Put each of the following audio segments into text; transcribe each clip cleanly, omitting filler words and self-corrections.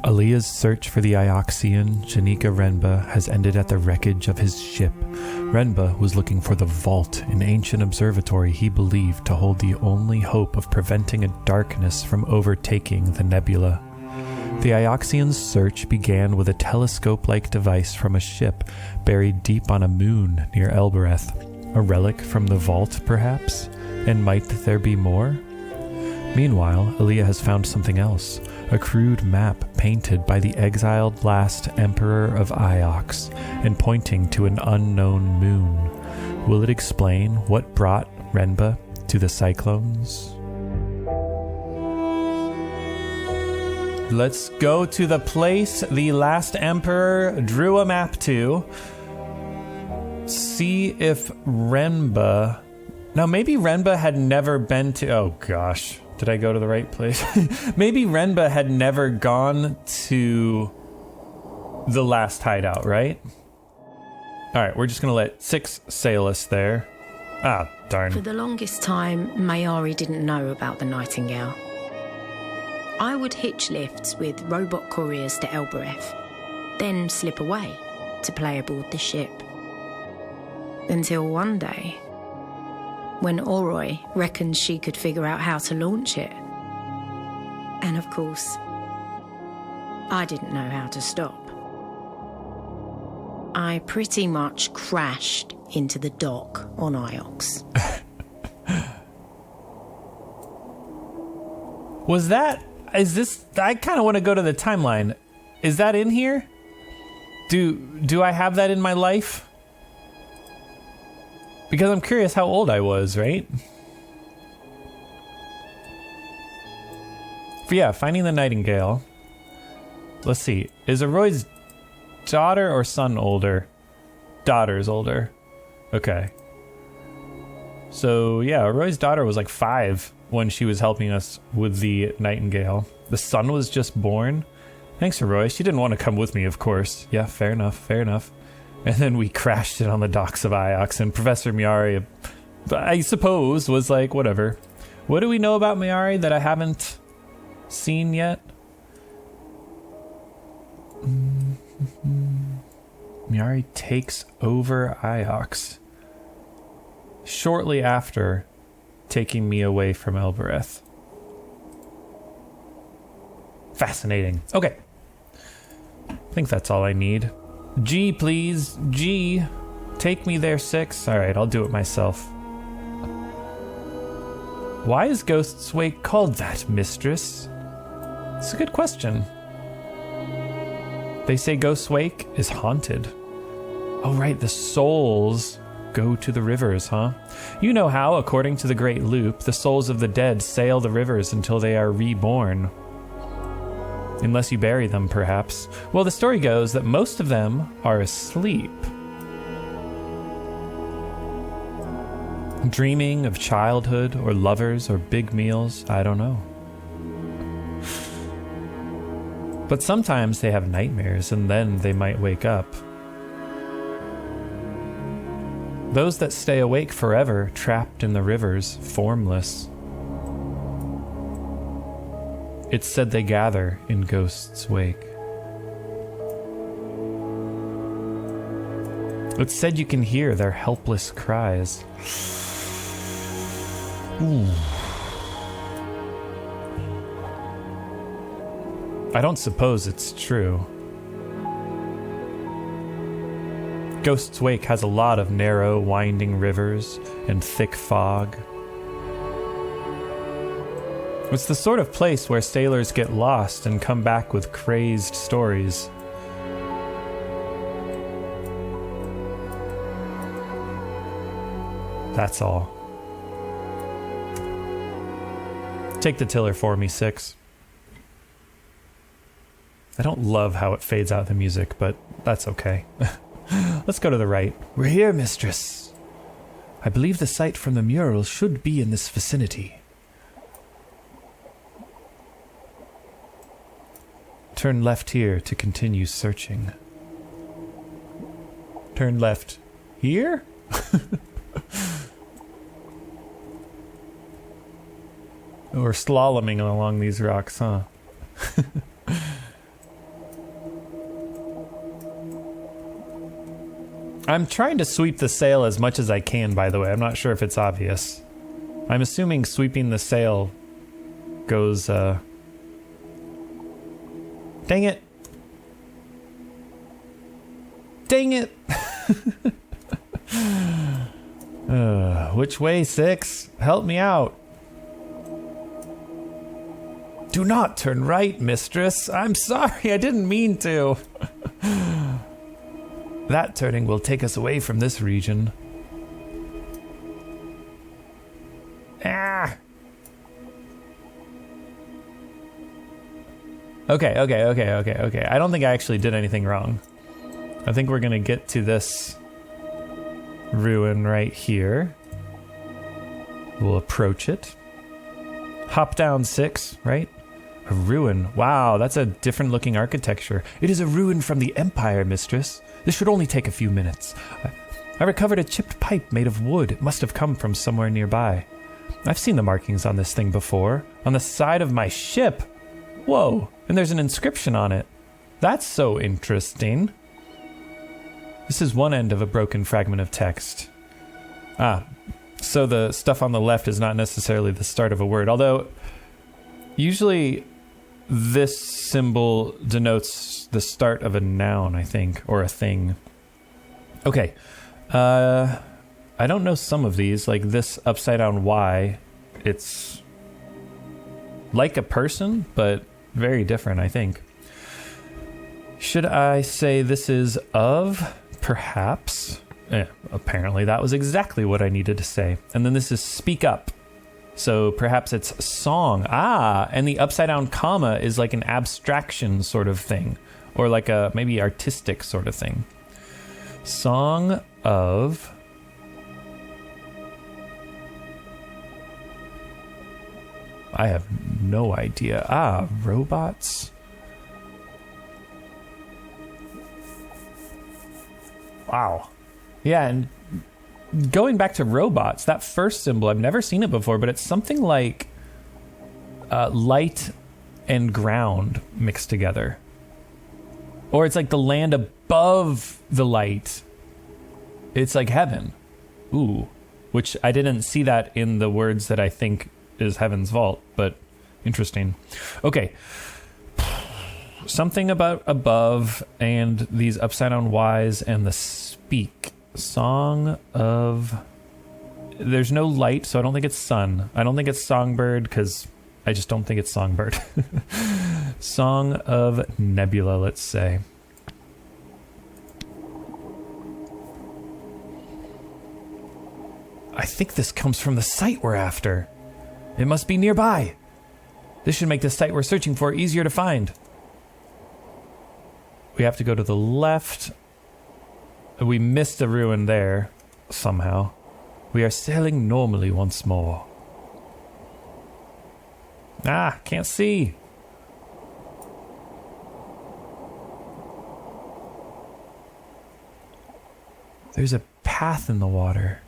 Aaliyah's search for the Ioxian, Janika Renba, has ended at the wreckage of his ship. Renba was looking for the vault, an ancient observatory he believed to hold the only hope of preventing a darkness from overtaking the nebula. The Ioxian's search began with a telescope-like device from a ship buried deep on a moon near Elbereth. A relic from the vault, perhaps? And might there be more? Meanwhile, Aaliyah has found something else. A crude map painted by the exiled last Emperor of Iox and pointing to an unknown moon. Will it explain what brought Renba to the Cyclones? Let's go to the place the last Emperor drew a map to. See if Renba... Now, maybe Renba had never been to... Oh, gosh. Did I go to the right place? Maybe Renba had never gone to the last hideout, right? All right, we're just going to let 6 sail us there. Ah, darn. For the longest time, Mayari didn't know about the Nightingale. I would hitch lifts with robot couriers to Elbereth, then slip away to play aboard the ship. Until one day, when Oroi reckoned she could figure out how to launch it. And of course, I didn't know how to stop. I pretty much crashed into the dock on Iox. Is this, I kind of want to go to the timeline. Is that in here? Do I have that in my life? Because I'm curious how old I was, right? But yeah, finding the Nightingale. Let's see. Is Aroy's daughter or son older? Daughter's older. Okay. So yeah, Aroy's daughter was like 5 when she was helping us with the Nightingale. The son was just born. Thanks, Aroy. She didn't want to come with me, of course. Yeah, fair enough, fair enough. And then we crashed it on the docks of Iox, and Professor Mayari, I suppose, was like, whatever. What do we know about Mayari that I haven't seen yet? Mayari takes over Iox shortly after taking me away from Elbereth. Fascinating. Okay. I think that's all I need. G, please. G. Take me there, 6. All right, I'll do it myself. Why is Ghost's Wake called that, mistress? It's a good question. They say Ghost's Wake is haunted. Oh, right, the souls go to the rivers, huh? You know how, according to the Great Loop, the souls of the dead sail the rivers until they are reborn. Unless you bury them, perhaps. Well, the story goes that most of them are asleep. Dreaming of childhood or lovers or big meals, I don't know. But sometimes they have nightmares and then they might wake up. Those that stay awake forever, trapped in the rivers, formless. It's said they gather in Ghost's Wake. It's said you can hear their helpless cries. Ooh. I don't suppose it's true. Ghost's Wake has a lot of narrow, winding rivers and thick fog. It's the sort of place where sailors get lost and come back with crazed stories. That's all. Take the tiller for me, 6. I don't love how it fades out the music, but that's okay. Let's go to the right. We're here, mistress. I believe the site from the mural should be in this vicinity. Turn left here to continue searching. Turn left here? We're slaloming along these rocks, huh? I'm trying to sweep the sail as much as I can, by the way. I'm not sure if it's obvious. I'm assuming sweeping the sail goes, Dang it! Dang it! Which way, 6? Help me out. Do not turn right, mistress. I'm sorry, I didn't mean to. That turning will take us away from this region. Ah! Okay. I don't think I actually did anything wrong. I think we're gonna get to this ruin right here. We'll approach it. Hop down, 6, right? A ruin. Wow, that's a different looking architecture. It is a ruin from the Empire, mistress. This should only take a few minutes. I recovered a chipped pipe made of wood. It must have come from somewhere nearby. I've seen the markings on this thing before. On the side of my ship. Whoa, and there's an inscription on it. That's so interesting. This is one end of a broken fragment of text. So the stuff on the left is not necessarily the start of a word, although usually this symbol denotes the start of a noun, I think, or a thing. Okay. I don't know some of these, like this upside down Y. It's like a person, but very different, I think. Should I say this is of? Perhaps. Apparently that was exactly what I needed to say. And then this is speak up. So perhaps it's song. And the upside down comma is like an abstraction sort of thing. Or like a maybe artistic sort of thing. Song of... I have no idea. Robots? Wow. Yeah, and going back to robots, that first symbol, I've never seen it before, but it's something like light and ground mixed together. Or it's like the land above the light. It's like heaven. Ooh. Which I didn't see that in the words that I think is Heaven's Vault, but interesting. Okay. Something about above and these upside down Y's and the speak. Song of... There's no light, so I don't think it's sun. I don't think it's songbird, because I just don't think it's songbird. Song of Nebula, let's say. I think this comes from the site we're after. It must be nearby. This should make the site we're searching for easier to find. We have to go to the left. We missed a ruin there, somehow. We are sailing normally once more. Can't see. There's a path in the water.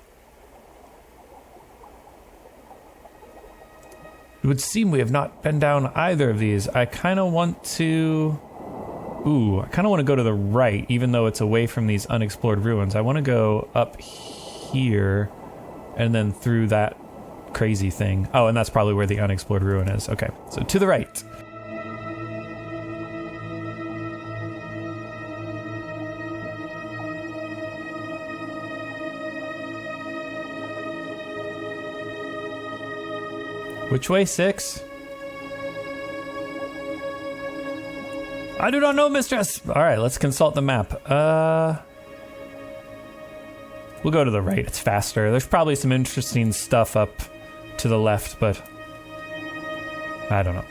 It would seem we have not been down either of these. I kind of want to... I kind of want to go to the right, even though it's away from these unexplored ruins. I want to go up here and then through that crazy thing. Oh, and that's probably where the unexplored ruin is. Okay, so to the right. Which way, 6? I do not know, mistress. All right, let's consult the map. We'll go to the right. It's faster. There's probably some interesting stuff up to the left, but I don't know.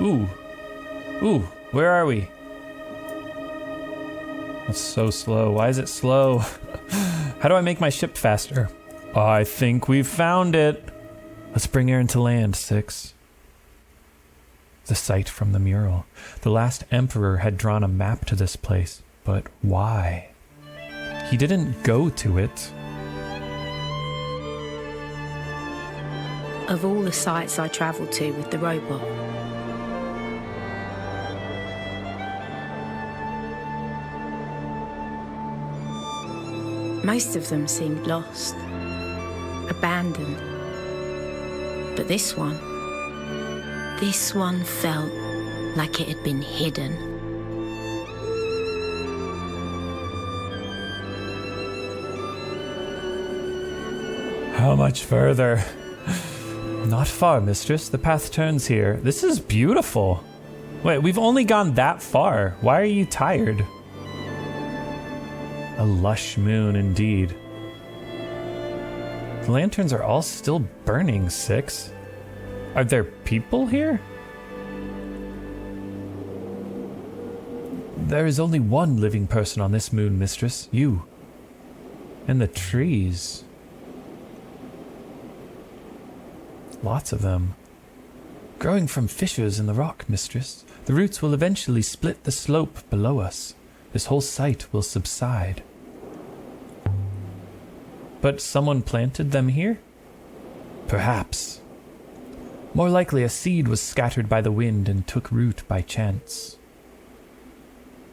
Ooh, where are we? That's so slow. Why is it slow? How do I make my ship faster? I think we've found it. Let's bring Aaron to land, 6. The site from the mural. The last emperor had drawn a map to this place, but why? He didn't go to it. Of all the sites I travelled to with the robot, Most of them seemed lost, abandoned. But this one felt like it had been hidden. How much further? Not far, mistress. The path turns here. This is beautiful. Wait, we've only gone that far. Why are you tired? A lush moon indeed. The lanterns are all still burning, Six. Are there people here? There is only one living person on this moon, mistress. You. And the trees. Lots of them. Growing from fissures in the rock, mistress. The roots will eventually split the slope below us. This whole site will subside. But someone planted them here? Perhaps. More likely a seed was scattered by the wind and took root by chance.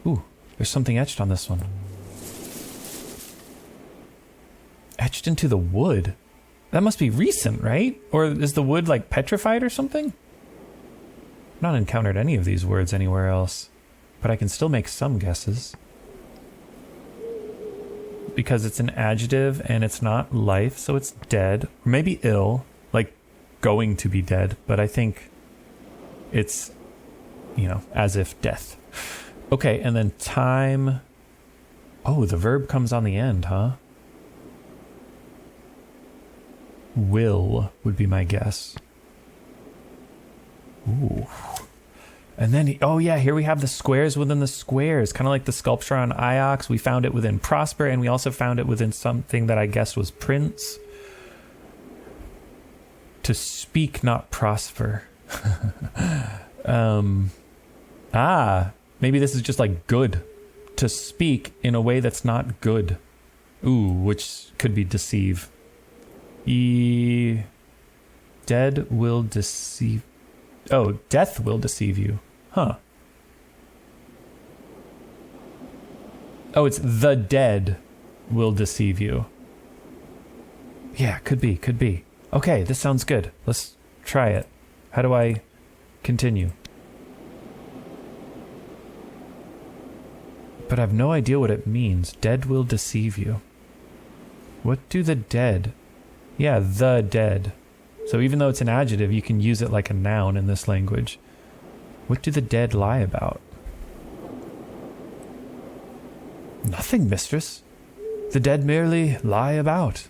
Ooh, there's something etched on this one. Etched into the wood? That must be recent, right? Or is the wood like petrified or something? I've not encountered any of these words anywhere else, but I can still make some guesses. Because it's an adjective and it's not life, so it's dead. Or maybe ill, like going to be dead, but I think it's, as if death. Okay, and then time. Oh, the verb comes on the end, huh? Will would be my guess. Ooh. And then, here we have the squares within the squares, kind of like the sculpture on Iox. We found it within Prosper, and we also found it within something that I guessed was Prince. To speak, not prosper. Maybe this is just like good. To speak in a way that's not good. Ooh, which could be deceive. Dead will deceive. Oh, death will deceive you. Huh. Oh, it's the dead will deceive you. Yeah, could be. Okay, this sounds good. Let's try it. How do I continue? But I have no idea what it means. Dead will deceive you. What do the dead? Yeah, the dead. So even though it's an adjective, you can use it like a noun in this language. What do the dead lie about? Nothing, mistress. The dead merely lie about.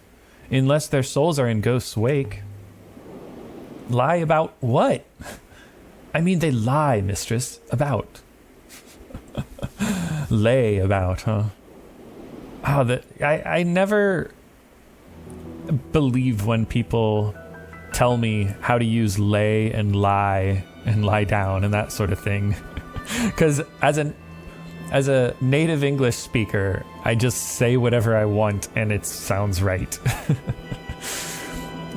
Unless their souls are in ghost's wake. Lie about what? I mean, they lie, mistress. About. Lay about, huh? I never believe when people tell me how to use lay and lie down and that sort of thing. Because as a native English speaker, I just say whatever I want and it sounds right.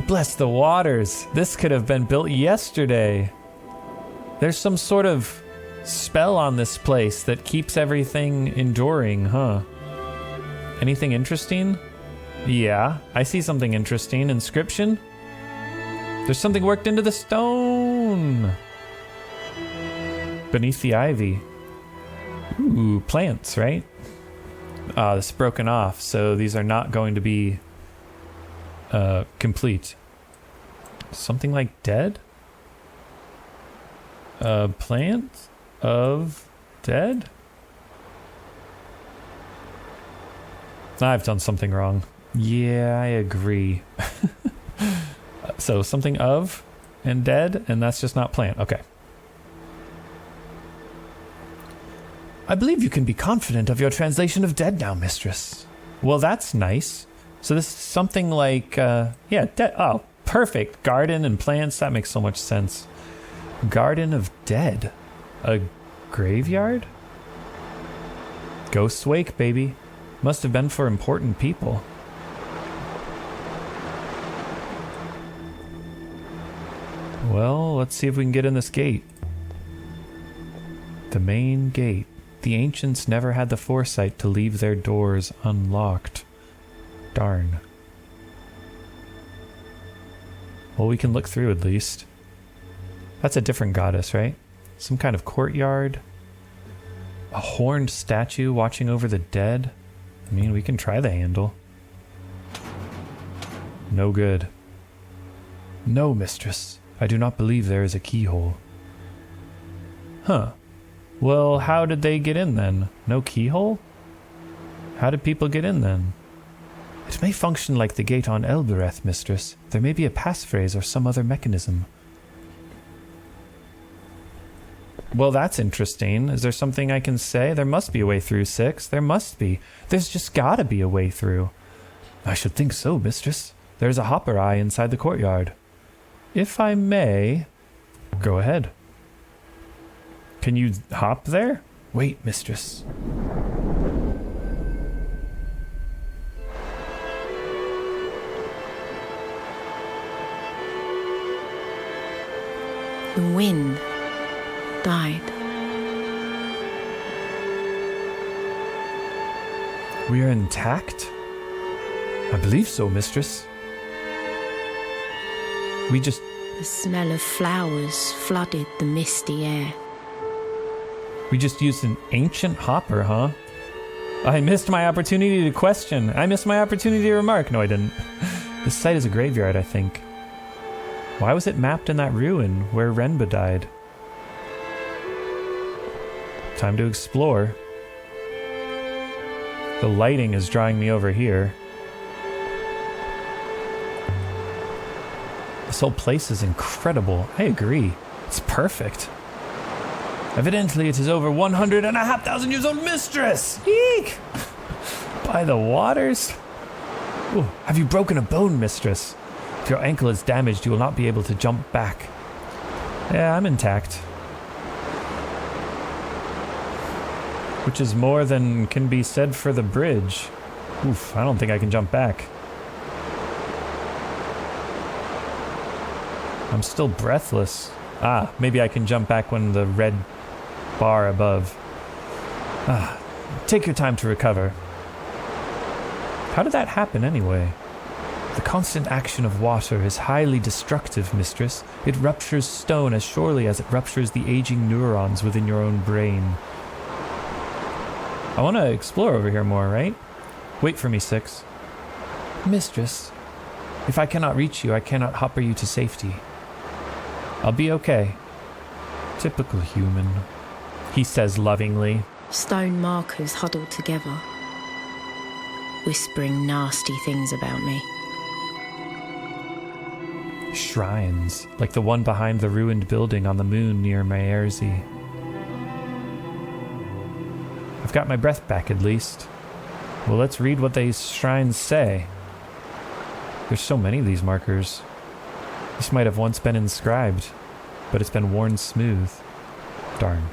Bless the waters. This could have been built yesterday. There's some sort of spell on this place that keeps everything enduring, huh? Anything interesting? Yeah, I see something interesting. Inscription? There's something worked into the stone. Beneath the ivy. Ooh, plants, right? This is broken off, so these are not going to be complete. Something like dead? Plant of dead? I've done something wrong. Yeah, I agree. So something of and dead, and that's just not plant. Okay. I believe you can be confident of your translation of dead now, mistress. Well, that's nice. So this is something like, dead. Oh, perfect. Garden and plants. That makes so much sense. Garden of dead. A graveyard? Ghost's wake, baby. Must have been for important people. Well, let's see if we can get in this gate. The main gate. The ancients never had the foresight to leave their doors unlocked. Darn. Well, we can look through at least. That's a different goddess, right? Some kind of courtyard. A horned statue watching over the dead. I mean, we can try the handle. No good. No, mistress. I do not believe there is a keyhole. Huh. Well, how did they get in then? No keyhole? How did people get in then? It may function like the gate on Elbereth, mistress. There may be a passphrase or some other mechanism. Well, that's interesting. Is there something I can say? There must be a way through, Six. There must be. There's just gotta be a way through. I should think so, mistress. There's a hopper eye inside the courtyard. If I may... Go ahead. Can you hop there? Wait, mistress. The wind died. We are intact? I believe so, mistress. We just... The smell of flowers flooded the misty air. We just used an ancient hopper, huh? I missed my opportunity to question. I missed my opportunity to remark. No, I didn't. This site is a graveyard, I think. Why was it mapped in that ruin where Renba died? Time to explore. The lighting is drawing me over here. This whole place is incredible. I agree. It's perfect. Evidently, it is over 100,500 years old, mistress! Eek! By the waters? Ooh, have you broken a bone, mistress? If your ankle is damaged, you will not be able to jump back. Yeah, I'm intact. Which is more than can be said for the bridge. Oof, I don't think I can jump back. I'm still breathless. Ah, maybe I can jump back when the red bar above. Ah, take your time to recover. How did that happen anyway? The constant action of water is highly destructive, mistress. It ruptures stone as surely as it ruptures the aging neurons within your own brain. I want to explore over here more, right? Wait for me, Six. Mistress, if I cannot reach you, I cannot hopper you to safety. I'll be okay. Typical human, he says lovingly. Stone markers huddled together, whispering nasty things about me. Shrines, like the one behind the ruined building on the moon near Maerzi. I've got my breath back at least. Well, let's read what these shrines say. There's so many of these markers. This might have once been inscribed, but it's been worn smooth. Darn.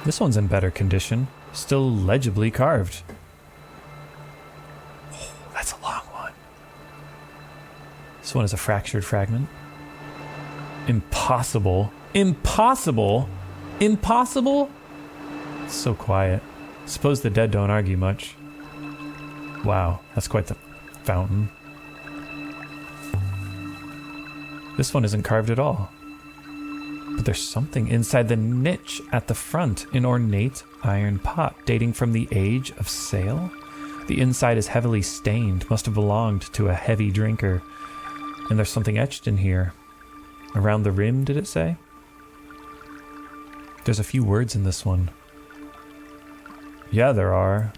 This one's in better condition. Still legibly carved. Oh, that's a long one. This one is a fractured fragment. Impossible. Impossible? Impossible? It's so quiet. Suppose the dead don't argue much. Wow, that's quite the fountain. This one isn't carved at all. But there's something inside the niche at the front, an ornate iron pot dating from the age of sail. The inside is heavily stained, must have belonged to a heavy drinker. And there's something etched in here. Around the rim, did it say? There's a few words in this one. Yeah, there are.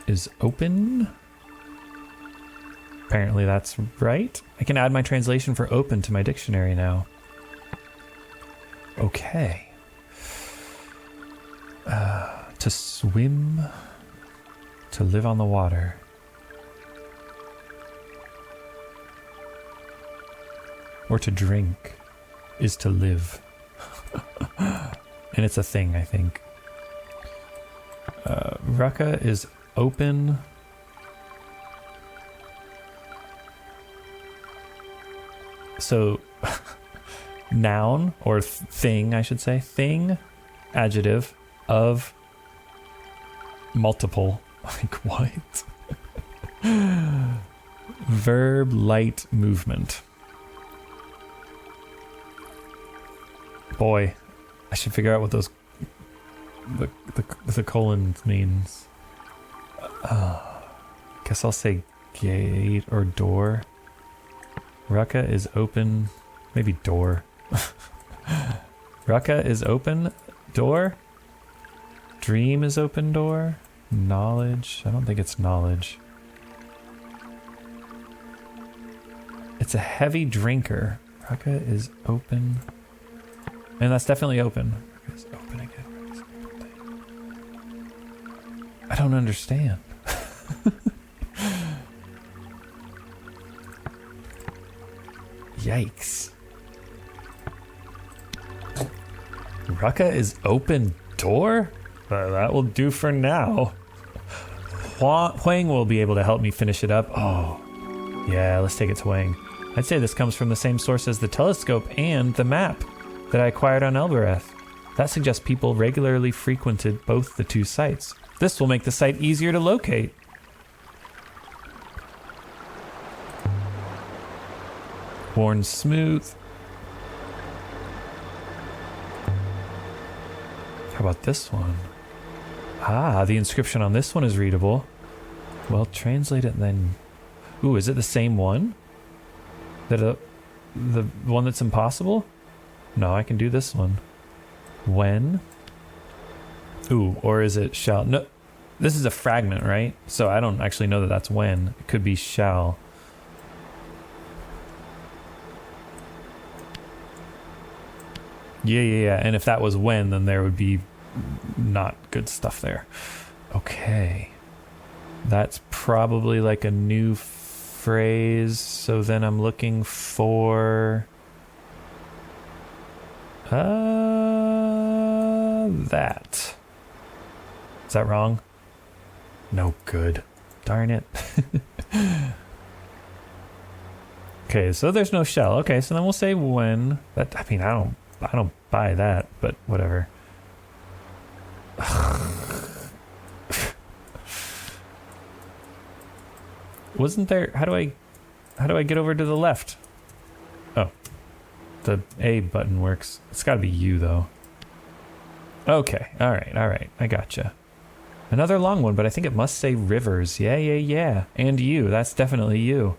Is open? Apparently that's right. I can add my translation for open to my dictionary now. Okay. To swim, to live on the water. Or to drink is to live. And it's a thing, I think. Rucka is open. So, Noun, or thing, I should say. Thing, adjective, of, multiple. Like, what? Verb, light, movement. Boy, I should figure out what those the colon means. Guess I'll say gate or door. Rucka is open. Maybe door. Rucka is open. Door. Dream is open door. Knowledge. I don't think it's knowledge. It's a heavy drinker. Rucka is open. And that's definitely open. It's open again. I don't understand. Yikes. Rucka is open door? That will do for now. Huang will be able to help me finish it up. Oh, yeah, let's take it to Huang. I'd say this comes from the same source as the telescope and the map that I acquired on Elbereth. That suggests people regularly frequented both the two sites. This will make the site easier to locate. Worn smooth. How about this one? Ah, the inscription on this one is readable. Well, translate it then. Ooh, is it the same one? The one that's impossible? No, I can do this one. When? Ooh, or is it shall? No, this is a fragment, right? So I don't actually know that that's when. It could be shall. Yeah. And if that was when, then there would be not good stuff there. Okay. That's probably like a new phrase. So then I'm looking for... that. Is that wrong? No good. Darn it. Okay, so there's no shell. Okay, so then we'll say when. That, I mean, I don't buy that, but whatever. Wasn't there? How do I get over to the left? Oh, the A button works. It's got to be U though. Okay, all right. I gotcha. Another long one, but I think it must say rivers. Yeah. And you. That's definitely you.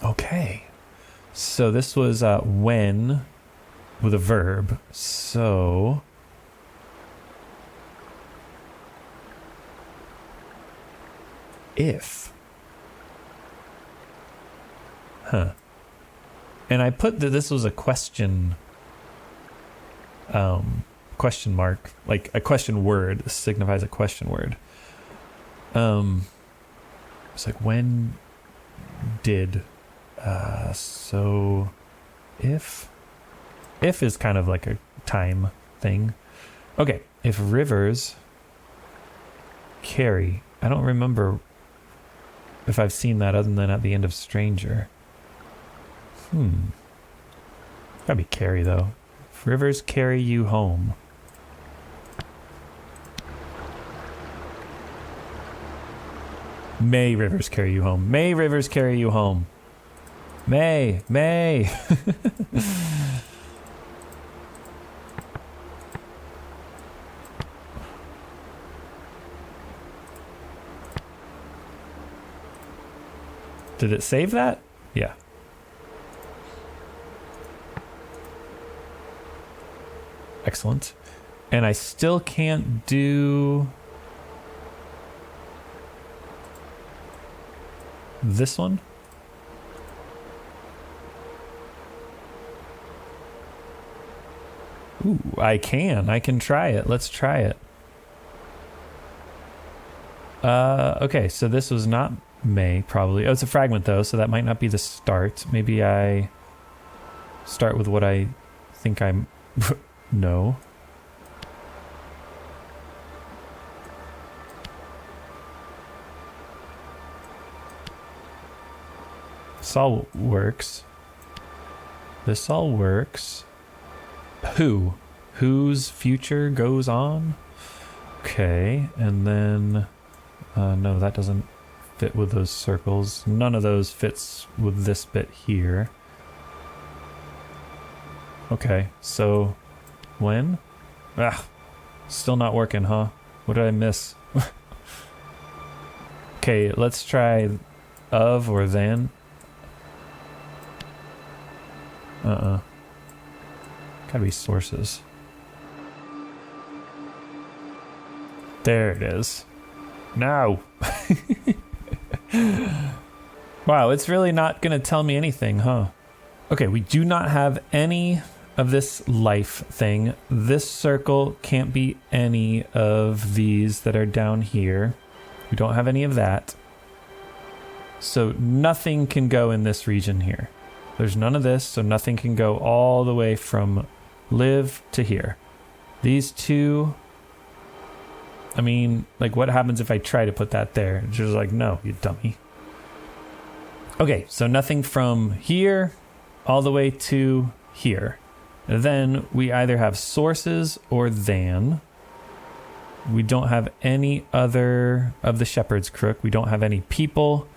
Okay. So this was when with a verb. So if. Huh. And I put that this was a question question mark, like a question word. This signifies a question word. It's like when did so if is kind of like a time thing. Okay, if rivers carry, I don't remember if I've seen that other than at the end of Stranger. Gotta be carry though. If rivers carry you home. May rivers carry you home. May rivers carry you home. May. Did it save that? Yeah. Excellent. And I still can't do this one. Ooh, I can try it. Let's try it. Okay, so this was not May, probably. Oh, it's a fragment though, so that might not be the start. Maybe I start with what I think I'm... No. This all works. This all works. Who? Whose future goes on? Okay, and then... no, that doesn't fit with those circles. None of those fits with this bit here. Okay, so... when? Ah, still not working, huh? What did I miss? Okay, let's try of or then. Gotta be sources. There it is. No. Wow, it's really not gonna tell me anything, huh? Okay, we do not have any of this life thing. This circle can't be any of these that are down here. We don't have any of that. So nothing can go in this region here. There's none of this, so nothing can go all the way from live to here. These two, I mean, like, what happens if I try to put that there? It's just like, no, you dummy. Okay, so nothing from here all the way to here. And then we either have sources or than. We don't have any other of the shepherd's crook. We don't have any people.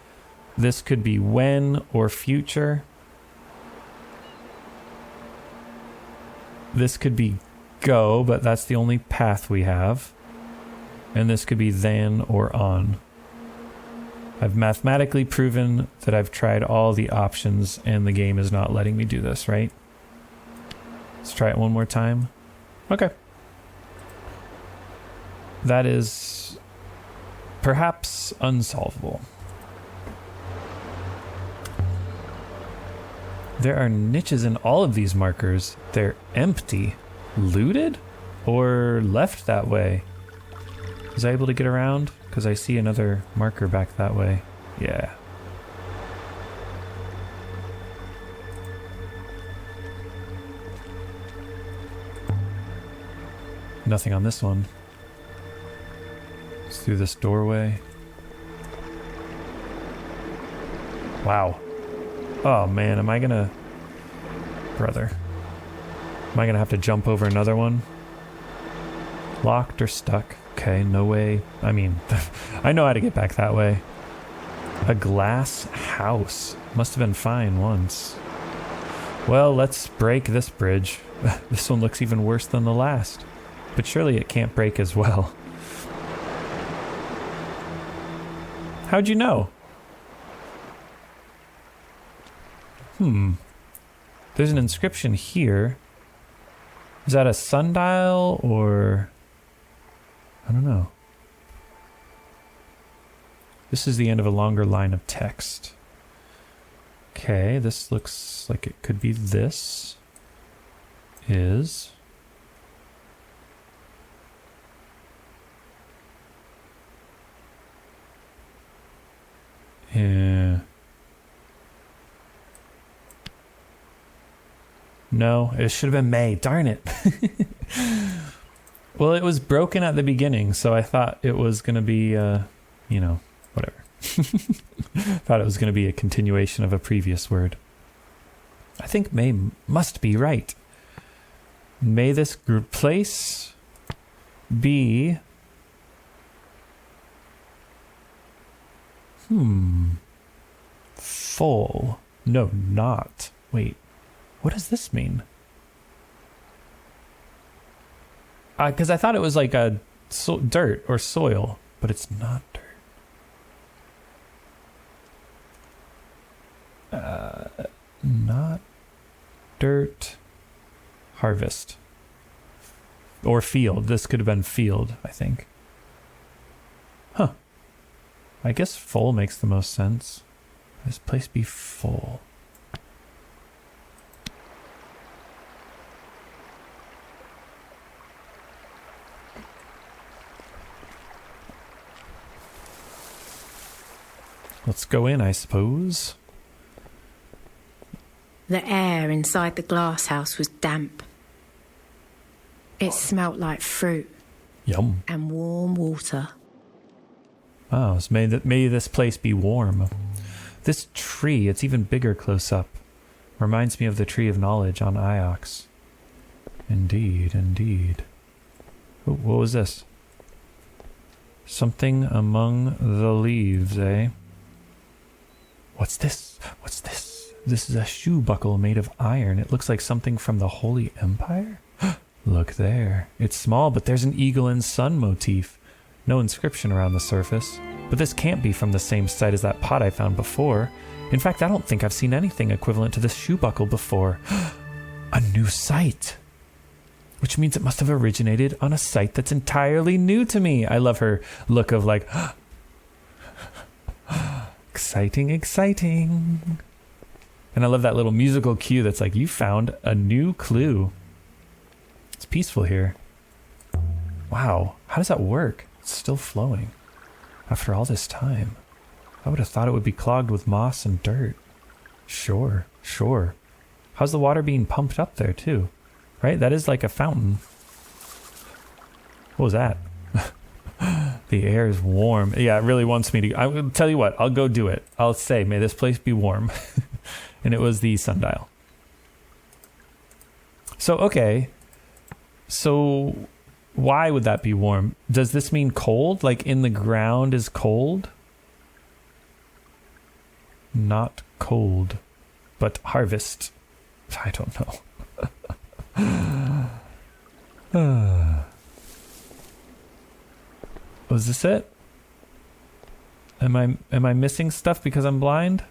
This could be when or future. This could be go, but that's the only path we have. And this could be than or on. I've mathematically proven that I've tried all the options and the game is not letting me do this, right? Let's try it one more time. Okay. That is perhaps unsolvable. There are niches in all of these markers. They're empty. Looted? Or left that way? Was I able to get around? Because I see another marker back that way. Yeah. Nothing on this one. It's through this doorway. Wow. Oh man, am I gonna... Brother. Am I gonna have to jump over another one? Locked or stuck? Okay, no way. I mean, I know how to get back that way. A glass house. Must have been fine once. Well, let's break this bridge. This one looks even worse than the last. But surely it can't break as well. How'd you know? There's an inscription here. Is that a sundial or... I don't know. This is the end of a longer line of text. Okay, this looks like it could be this. Is... Yeah. No, it should have been May. Darn it. Well, it was broken at the beginning, so I thought it was going to be, you know, whatever. Thought it was going to be a continuation of a previous word. I think May must be right. May this place be... Full. No, not. Wait. What does this mean? Because I thought it was like a dirt or soil, but it's not dirt. Not dirt. Harvest. Or field. This could have been field, I think. Huh. I guess full makes the most sense. This place be full. Let's go in, I suppose. The air inside the glass house was damp. It smelt like fruit. Yum. And warm water. Oh, so may this place be warm. This tree, it's even bigger close up. Reminds me of the Tree of Knowledge on Iox. Indeed, indeed. Ooh, what was this? Something among the leaves, eh? What's this? What's this? This is a shoe buckle made of iron. It looks like something from the Holy Empire? Look there. It's small, but there's an eagle and sun motif. No inscription around the surface. But this can't be from the same site as that pot I found before. In fact, I don't think I've seen anything equivalent to this shoe buckle before. A new site! Which means it must have originated on a site that's entirely new to me. I love her look of like, exciting, exciting. And I love that little musical cue that's like, you found a new clue. It's peaceful here. Wow, how does that work? It's still flowing. After all this time, I would have thought it would be clogged with moss and dirt. Sure, sure. How's the water being pumped up there too? Right? That is like a fountain. What was that? The air is warm. Yeah, it really wants me to... I will tell you what, I'll go do it. I'll say, may this place be warm. And it was the sundial. So, okay. So, why would that be warm? Does this mean cold? Like in the ground is cold? Not cold, but harvest. I don't know. Was this it? Am I missing stuff because I'm blind?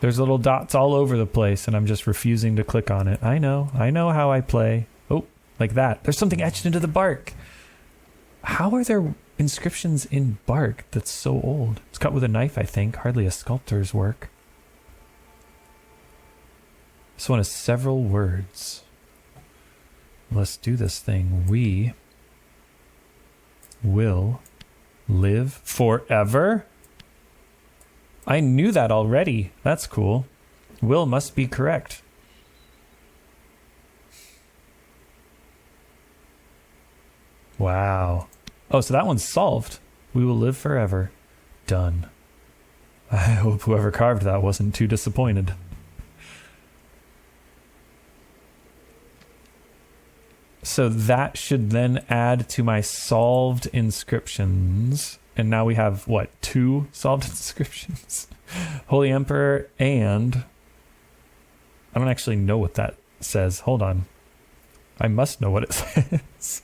There's little dots all over the place and I'm just refusing to click on it. I know how I play. Oh, like that. There's something etched into the bark. How are there inscriptions in bark that's so old? It's cut with a knife, I think. Hardly a sculptor's work. This one has several words. Let's do this thing. We will live forever? I knew that already. That's cool. Will must be correct. Wow. Oh, so that one's solved. We will live forever. Done. I hope whoever carved that wasn't too disappointed. So that should then add to my solved inscriptions. And now we have, what, 2 solved inscriptions? Holy Emperor and... I don't actually know what that says. Hold on. I must know what it says.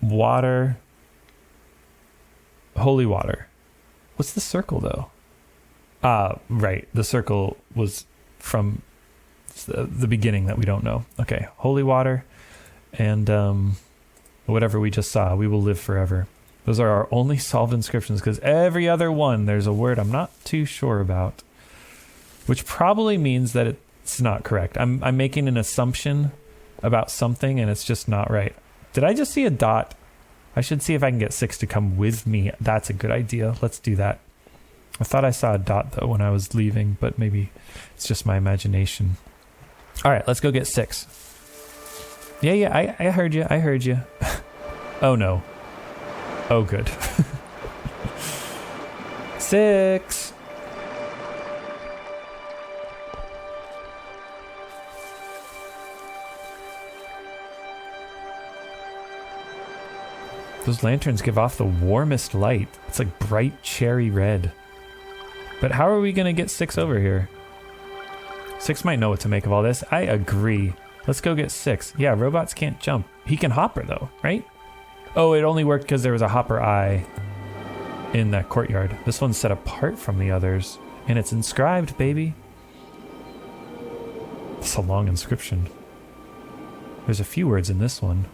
Water. Holy water. What's the circle, though? Right. The circle was from... the beginning that we don't know. Okay, holy water and whatever we just saw, we will live forever. Those are our only solved inscriptions because every other one there's a word I'm not too sure about, which probably means that it's not correct. I'm making an assumption about something and it's just not right. Did I just see a dot? I should see if I can get 6 to come with me. That's a good idea. Let's do that. I thought I saw a dot though when I was leaving, but maybe it's just my imagination. All right, let's go get 6. Yeah, I heard you. I heard you. Oh, no. Oh, good. 6. Those lanterns give off the warmest light. It's like bright cherry red. But how are we going to get 6 over here? 6 might know what to make of all this. I agree. Let's go get 6. Yeah, robots can't jump. He can hopper though, right? Oh, it only worked because there was a hopper eye in that courtyard. This one's set apart from the others. And it's inscribed, baby. It's a long inscription. There's a few words in this one.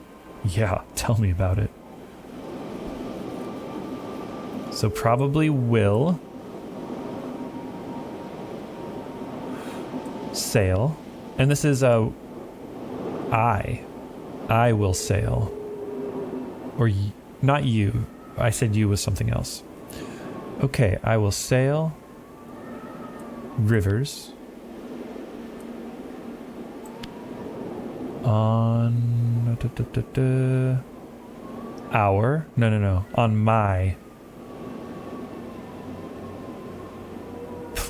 Yeah, tell me about it. So probably will... sail, and this is I will sail, or not you. I said you was something else. Okay, I will sail rivers on on my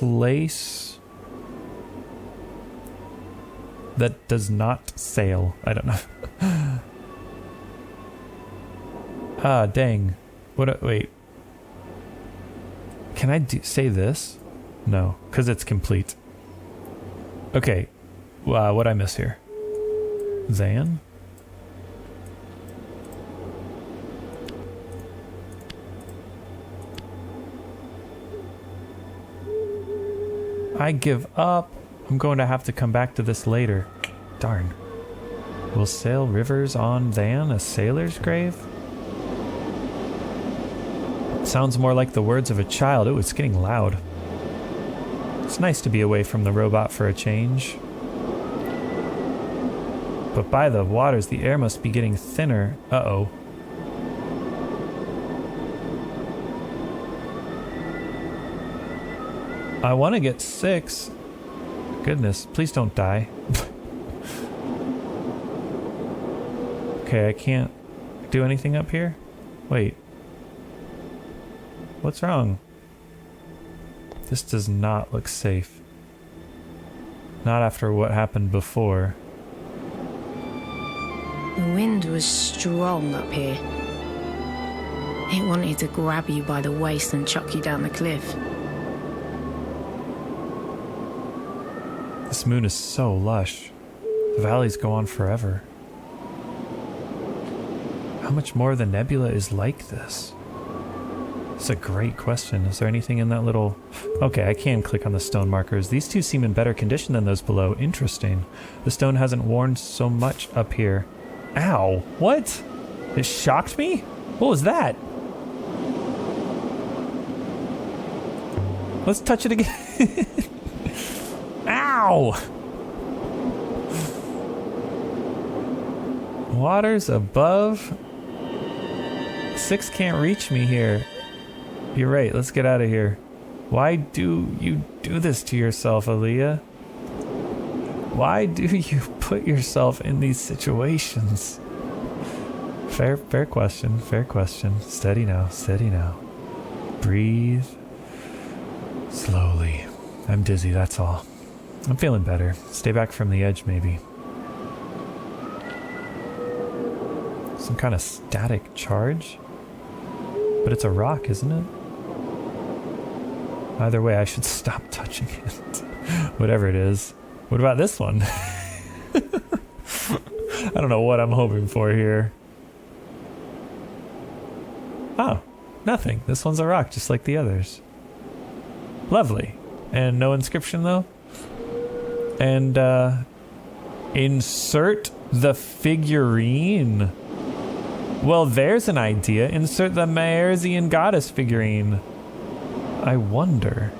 place that does not sail. I don't know. Ah, dang. Wait. Can I say this? No, because it's complete. Okay. What'd I miss here? Zan? I give up. I'm going to have to come back to this later. Darn. Will sail rivers on Zan a sailor's grave? Sounds more like the words of a child. Ooh, it's getting loud. It's nice to be away from the robot for a change. But by the waters, the air must be getting thinner. Uh-oh. I want to get 6. Goodness, please don't die. Okay, I can't do anything up here? Wait. What's wrong? This does not look safe. Not after what happened before. The wind was strong up here. It wanted to grab you by the waist and chuck you down the cliff. This moon is so lush. The valleys go on forever. How much more of the nebula is like this? That's a great question. Is there anything in that little... Okay, I can click on the stone markers. These two seem in better condition than those below. Interesting. The stone hasn't worn so much up here. Ow! What? It shocked me? What was that? Let's touch it again. Ow! Waters above. 6 can't reach me here. You're right, let's get out of here. Why do you do this to yourself, Aaliyah? Why do you put yourself in these situations? Fair question, fair question. Steady now, steady now. Breathe. Slowly. I'm dizzy, that's all. I'm feeling better. Stay back from the edge, maybe. Some kind of static charge? But it's a rock, isn't it? Either way, I should stop touching it. Whatever it is. What about this one? I don't know what I'm hoping for here. Oh, nothing. This one's a rock, just like the others. Lovely. And no inscription, though? And, insert the figurine. Well, there's an idea. Insert the Maerzian goddess figurine. I wonder.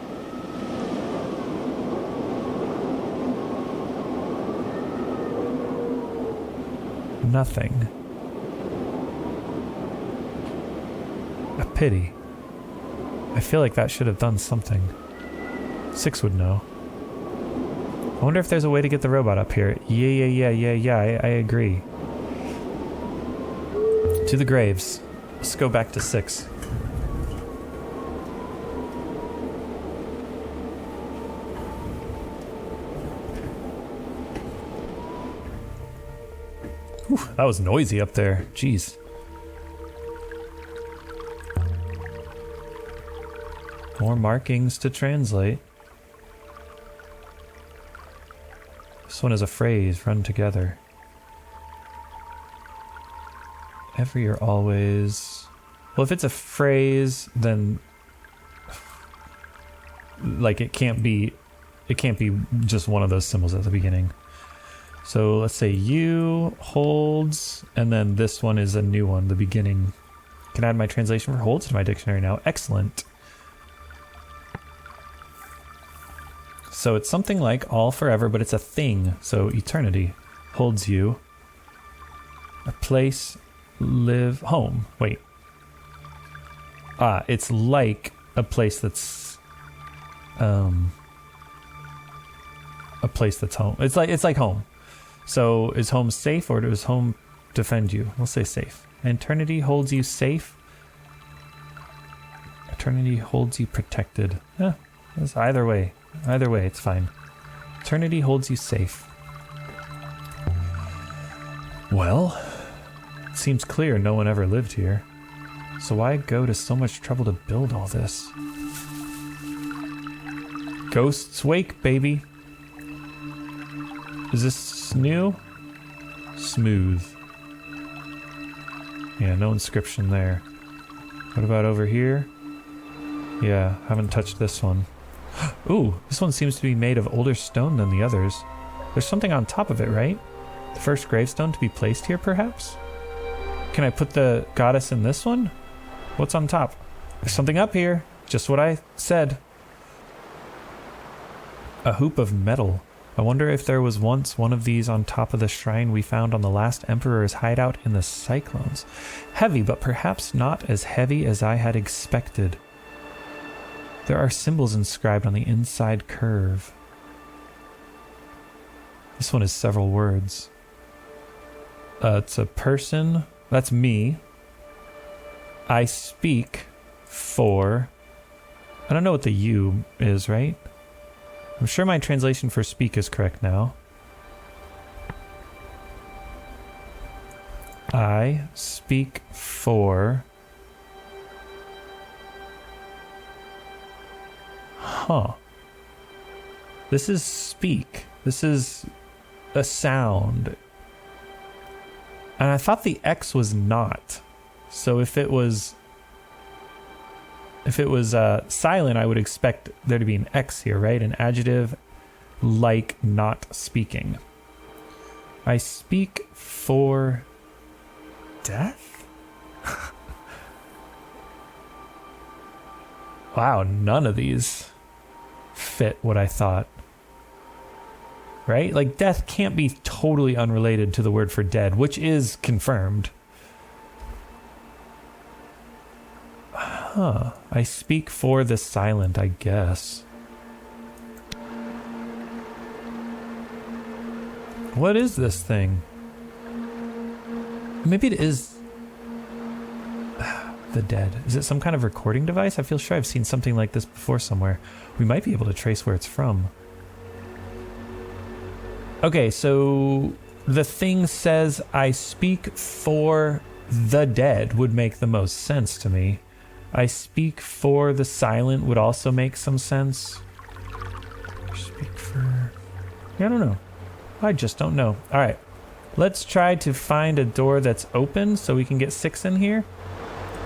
Nothing. A pity. I feel like that should have done something. 6 would know. I wonder if there's a way to get the robot up here. Yeah, I agree. To the graves. Let's go back to 6. Whew, that was noisy up there. Jeez. More markings to translate. This one is a phrase run together. Every or always. Well, if it's a phrase, then like it can't be just one of those symbols at the beginning. So let's say you holds, and then this one is a new one, the beginning. Can I add my translation for holds to my dictionary now? Excellent. So it's something like all forever, but it's a thing. So eternity holds you. A place, live, home. Wait. It's like a place that's a place that's home. It's like home. So is home safe, or does home defend you? We'll say safe. Eternity holds you safe. Eternity holds you protected. It's either way. Either way, it's fine. Eternity holds you safe. Well, it seems clear no one ever lived here. So why go to so much trouble to build all this? Ghost's Wake, baby. Is this new? Smooth. Yeah, no inscription there. What about over here? Yeah, haven't touched this one. Ooh, this one seems to be made of older stone than the others. There's something on top of it, right? The first gravestone to be placed here, perhaps? Can I put the goddess in this one? What's on top? There's something up here. Just what I said. A hoop of metal. I wonder if there was once one of these on top of the shrine we found on the last Emperor's hideout in the Cyclones. Heavy, but perhaps not as heavy as I had expected. There are symbols inscribed on the inside curve. This one is several words. It's a person. That's me. I speak for... I don't know what the U is, right? I'm sure my translation for speak is correct now. I speak for... Huh. This is speak. This is a sound. And I thought the X was not. So if it was silent, I would expect there to be an X here, right? An adjective like not speaking. I speak for death? Wow, none of these fit what I thought. Right? Like, death can't be totally unrelated to the word for dead, which is confirmed. Huh. I speak for the silent, I guess. What is this thing? Maybe it is the dead. Is it some kind of recording device? I feel sure I've seen something like this before somewhere. We might be able to trace where it's from. Okay, so the thing says I speak for the dead would make the most sense to me. I speak for the silent would also make some sense. Speak for... I don't know. I just don't know. All right. Let's try to find a door that's open so we can get 6 in here.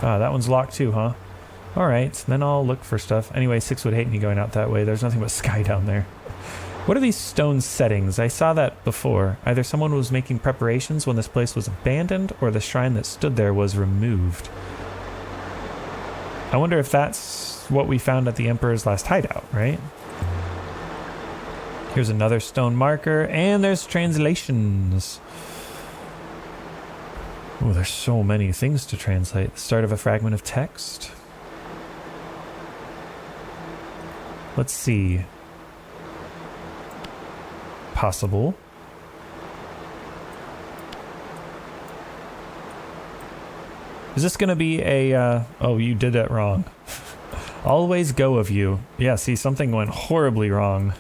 Ah, that one's locked too, huh? All right, then I'll look for stuff. Anyway, 6 would hate me going out that way. There's nothing but sky down there. What are these stone settings? I saw that before. Either someone was making preparations when this place was abandoned, or the shrine that stood there was removed. I wonder if that's what we found at the Emperor's last hideout, right? Here's another stone marker, and there's translations. Oh, there's so many things to translate. The start of a fragment of text. Let's see. Possible. Is this going to be a... oh, you did that wrong. Always go of you. Yeah, see, something went horribly wrong.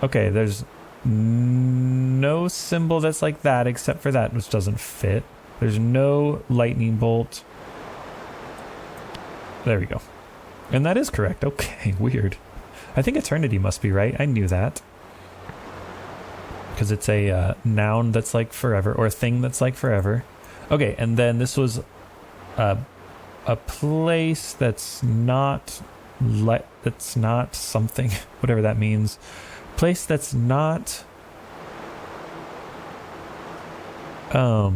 Okay, there's no symbol that's like that except for that, which doesn't fit. There's no lightning bolt. There we go. And that is correct. Okay, weird. I think eternity must be right. I knew that. Because it's a noun that's like forever, or a thing that's like forever. Okay, and then this was a place that's not something, whatever that means. Place that's not well,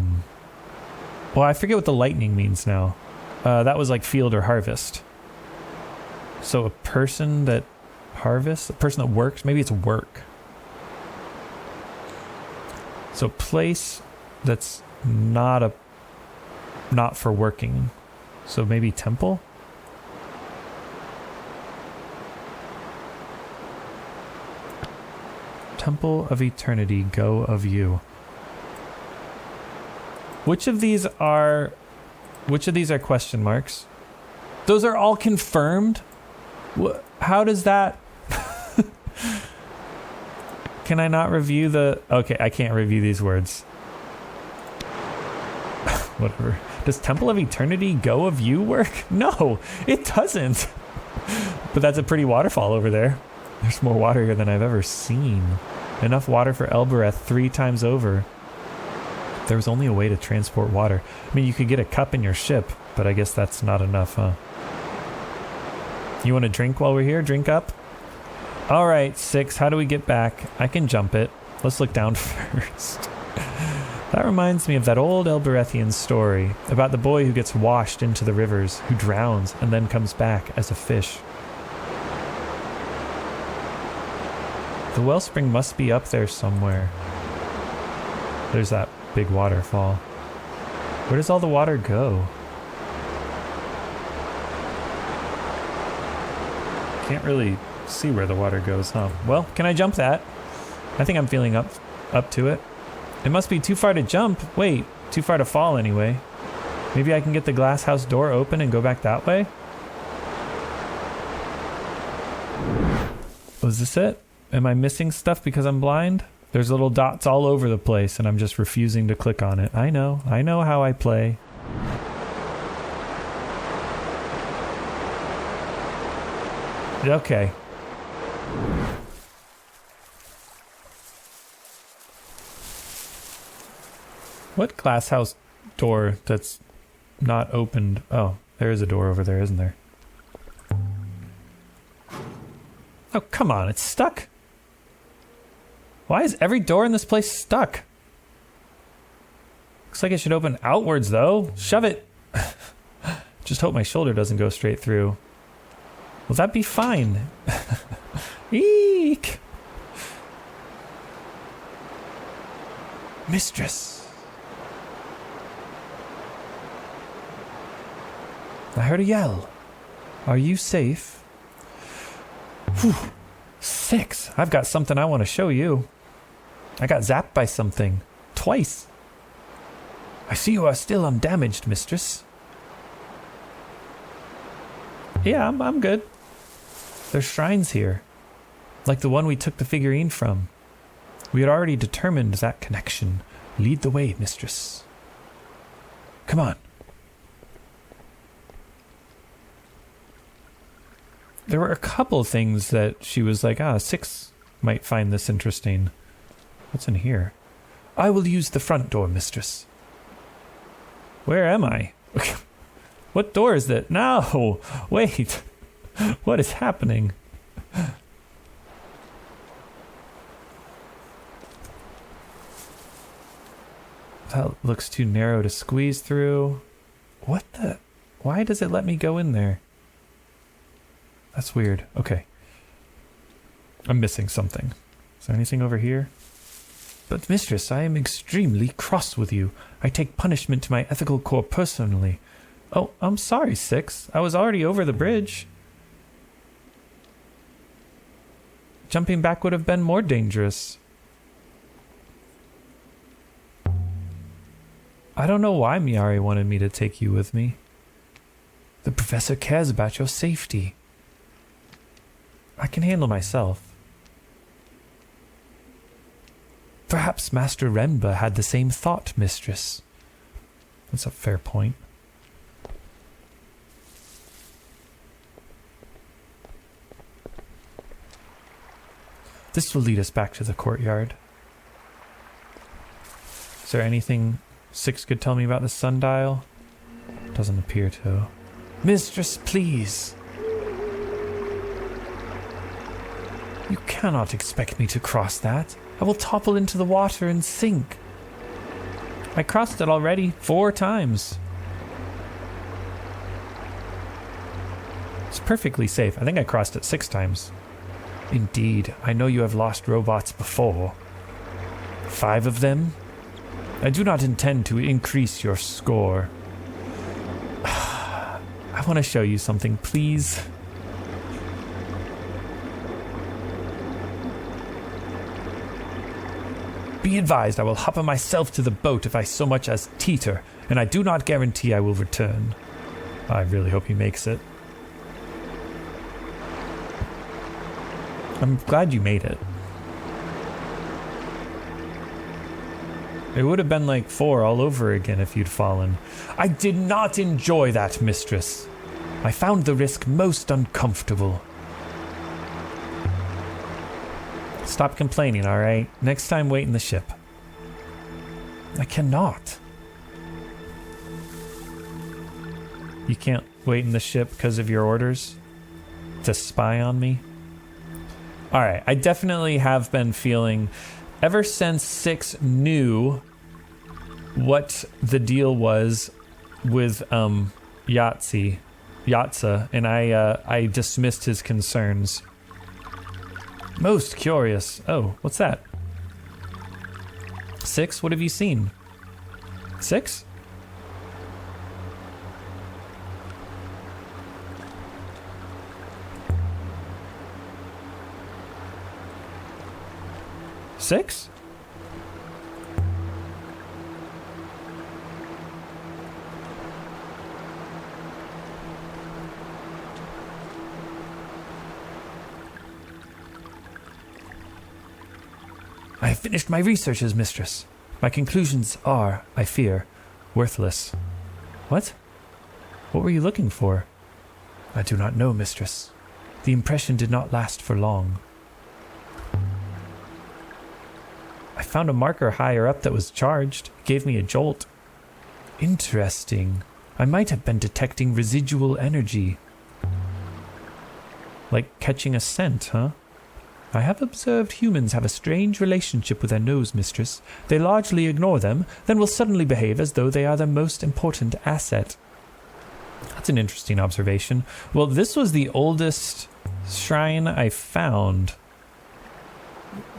I forget what the lightning means now. That was like field or harvest. So a person that harvests, a person that works, maybe it's work. So place that's not for working. So maybe temple? Temple of Eternity, go of you. Which of these are Which of these are question marks? Those are all confirmed? How does that... Can I not review the... Okay, I can't review these words. Whatever. Does Temple of Eternity Go of You work? No, it doesn't. But that's a pretty waterfall over there. There's more water here than I've ever seen. Enough water for Elbereth 3 times over. There was only a way to transport water. I mean, you could get a cup in your ship, but I guess that's not enough, huh? You want to drink while we're here? Drink up? All right, 6. How do we get back? I can jump it. Let's look down first. That reminds me of that old Elberethian story about the boy who gets washed into the rivers, who drowns and then comes back as a fish. The wellspring must be up there somewhere. There's that big waterfall. Where does all the water go? Can't really see where the water goes, huh? Well, can I jump that? I think I'm feeling up to it. It must be too far to jump. Wait, too far to fall anyway. Maybe I can get the glass house door open and go back that way? Was this it? Am I missing stuff because I'm blind? There's little dots all over the place and I'm just refusing to click on it. I know how I play. Okay. What glass house door that's not opened? Oh, there is a door over there, isn't there? Oh, come on, it's stuck. Why is every door in this place stuck? Looks like it should open outwards, though. Shove it. Just hope my shoulder doesn't go straight through. Will that be fine? Eek! Mistress. I heard a yell. Are you safe? Whew. 6. I've got something I want to show you. I got zapped by something. Twice. I see you are still undamaged, mistress. Yeah, I'm good. There's shrines here. Like the one we took the figurine from. We had already determined that connection. Lead the way, mistress. Come on. There were a couple things that she was like, 6 might find this interesting. What's in here? I will use the front door, mistress. Where am I? What door is that? No! Wait! What is happening? That looks too narrow to squeeze through. What the? Why does it let me go in there? That's weird. Okay. I'm missing something. Is there anything over here? But mistress, I am extremely cross with you. I take punishment to my ethical core personally. Oh, I'm sorry, 6. I was already over the bridge. Jumping back would have been more dangerous. I don't know why Miari wanted me to take you with me. The professor cares about your safety. I can handle myself. Perhaps Master Renba had the same thought, mistress. That's a fair point. This will lead us back to the courtyard. Is there anything 6 could tell me about the sundial? Doesn't appear to. Mistress, please. You cannot expect me to cross that. I will topple into the water and sink. I crossed it already 4 times. It's perfectly safe. I think I crossed it 6 times. Indeed, I know you have lost robots before. 5 of them? I do not intend to increase your score. I want to show you something, please. Be advised, I will hop on myself to the boat if I so much as teeter, and I do not guarantee I will return. I really hope he makes it. I'm glad you made it. It would have been like 4 all over again if you'd fallen. I did not enjoy that, mistress. I found the risk most uncomfortable. Stop complaining, all right? Next time, wait in the ship. I cannot. You can't wait in the ship because of your orders? To spy on me? All right, I definitely have been feeling, ever since 6 knew what the deal was with Yahtzee, and I dismissed his concerns. Most curious. Oh, what's that? 6? What have you seen? 6? Six? I have finished my researches, mistress. My conclusions are, I fear, worthless. What? What were you looking for? I do not know, mistress. The impression did not last for long. I found a marker higher up that was charged. It gave me a jolt. Interesting. I might have been detecting residual energy. Like catching a scent, huh? I have observed humans have a strange relationship with their nose, mistress. They largely ignore them, then will suddenly behave as though they are their most important asset. That's an interesting observation. Well, this was the oldest shrine I found.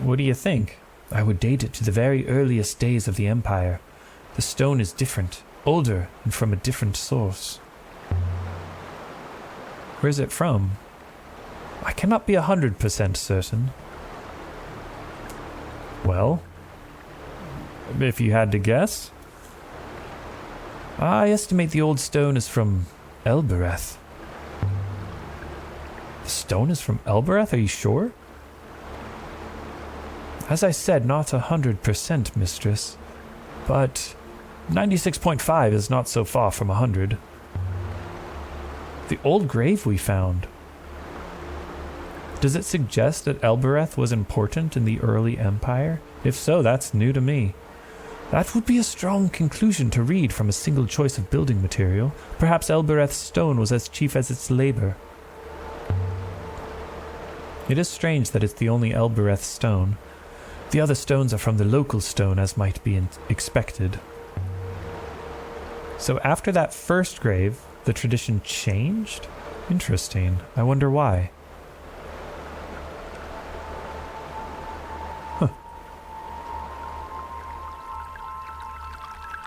What do you think? I would date it to the very earliest days of the Empire. The stone is different, older, and from a different source. Where's it from? I cannot be 100% certain. Well, if you had to guess? I estimate the old stone is from Elbereth. The stone is from Elbereth, are you sure? As I said, not 100%, mistress, but 96.5 is not so far from 100. The old grave we found. Does it suggest that Elbereth was important in the early empire? If so, that's new to me. That would be a strong conclusion to read from a single choice of building material. Perhaps Elbereth's stone was as chief as its labor. It is strange that it's the only Elbereth stone. The other stones are from the local stone, as might be expected. So after that first grave, the tradition changed? Interesting. I wonder why. Huh.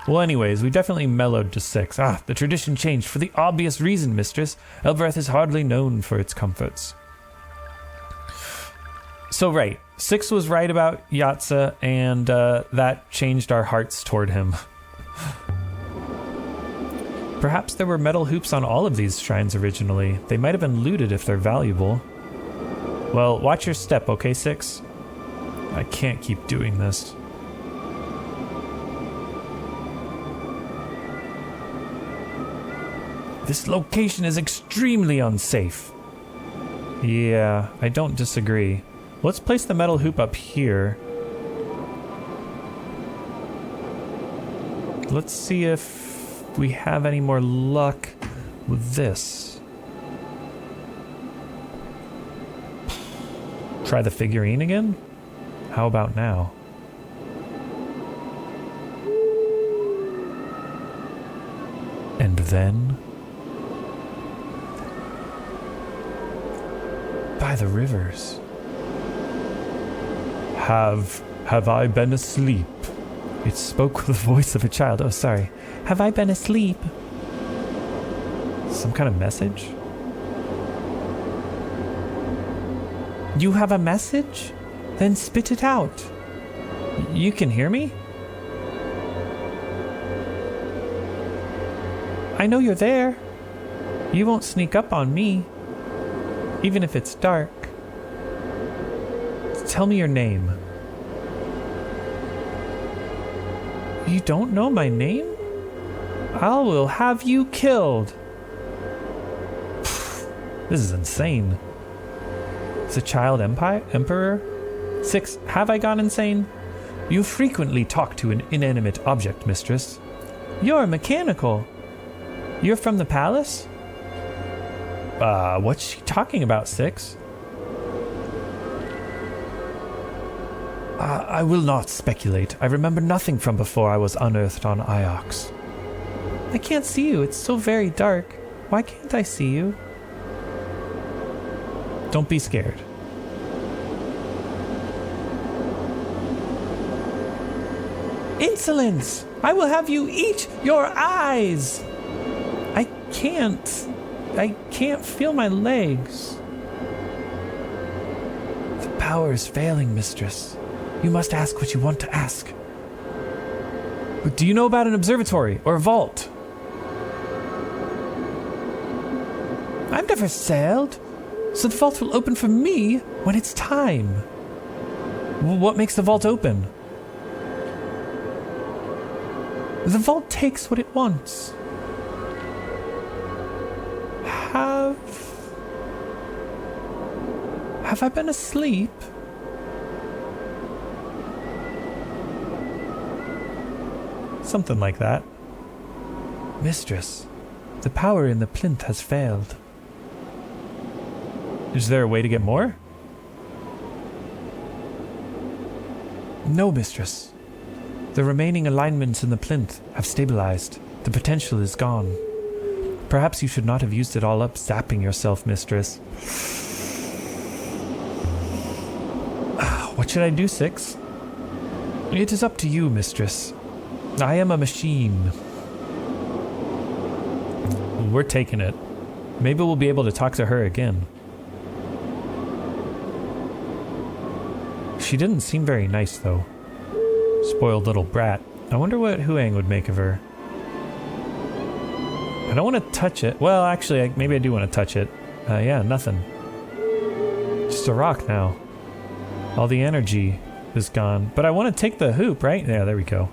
Well, anyways, we definitely mellowed to 6. The tradition changed for the obvious reason, mistress. Elbereth is hardly known for its comforts. So right, 6 was right about Yahtzee, and that changed our hearts toward him. Perhaps there were metal hoops on all of these shrines originally. They might have been looted if they're valuable. Well, watch your step, okay, 6? I can't keep doing this. This location is extremely unsafe. Yeah, I don't disagree. Let's place the metal hoop up here. Let's see if we have any more luck with this. Try the figurine again? How about now? And then, by the rivers. Have I been asleep? It spoke with the voice of a child. Oh, sorry. Have I been asleep? Some kind of message? You have a message? Then spit it out. You can hear me? I know you're there. You won't sneak up on me, even if it's dark. Tell me your name. You don't know my name? I will have you killed. This is insane. Is a child emperor? 6. Have I gone insane? You frequently talk to an inanimate object, mistress. You're mechanical. You're from the palace? What's she talking about, 6? I will not speculate. I remember nothing from before I was unearthed on Iox. I can't see you. It's so very dark. Why can't I see you? Don't be scared. Insolence! I will have you eat your eyes! I can't feel my legs. The power is failing, mistress. You must ask what you want to ask. Do you know about an observatory or a vault? I've never sailed, so the vault will open for me when it's time. What makes the vault open? The vault takes what it wants. Have I been asleep? Something like that. Mistress, the power in the plinth has failed. Is there a way to get more? No, mistress. The remaining alignments in the plinth have stabilized. The potential is gone. Perhaps you should not have used it all up zapping yourself, mistress. What should I do, 6? It is up to you, mistress. I am a machine. We're taking it. Maybe we'll be able to talk to her again. She didn't seem very nice, though. Spoiled little brat. I wonder what Huang would make of her. I don't want to touch it. Well, actually, maybe I do want to touch it. Yeah, nothing. Just a rock now. All the energy is gone. But I want to take the hoop, right? Yeah, there we go.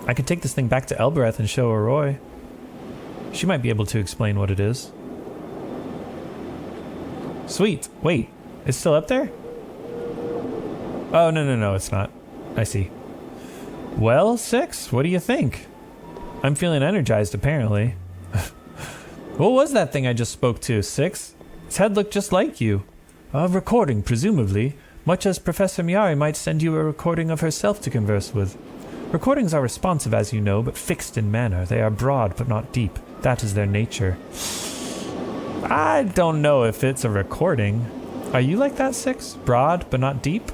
I could take this thing back to Elbereth and show Arroy. She might be able to explain what it is. Sweet. Wait, it's still up there? Oh, no, it's not. I see. Well, 6, what do you think? I'm feeling energized, apparently. What was that thing I just spoke to, 6? Its head looked just like you. A recording, presumably, much as Professor Miari might send you a recording of herself to converse with. Recordings are responsive, as you know, but fixed in manner. They are broad, but not deep. That is their nature. I don't know if it's a recording. Are you like that, 6? Broad, but not deep?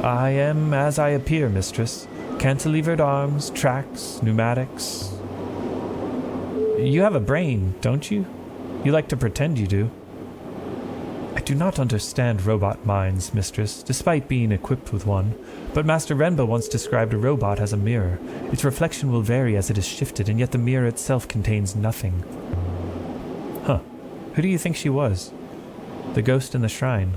I am as I appear, mistress. Cantilevered arms, tracks, pneumatics. You have a brain, don't you? You like to pretend you do. I do not understand robot minds, mistress, despite being equipped with one. But Master Renba once described a robot as a mirror. Its reflection will vary as it is shifted, and yet the mirror itself contains nothing. Huh. Who do you think she was? The ghost in the shrine.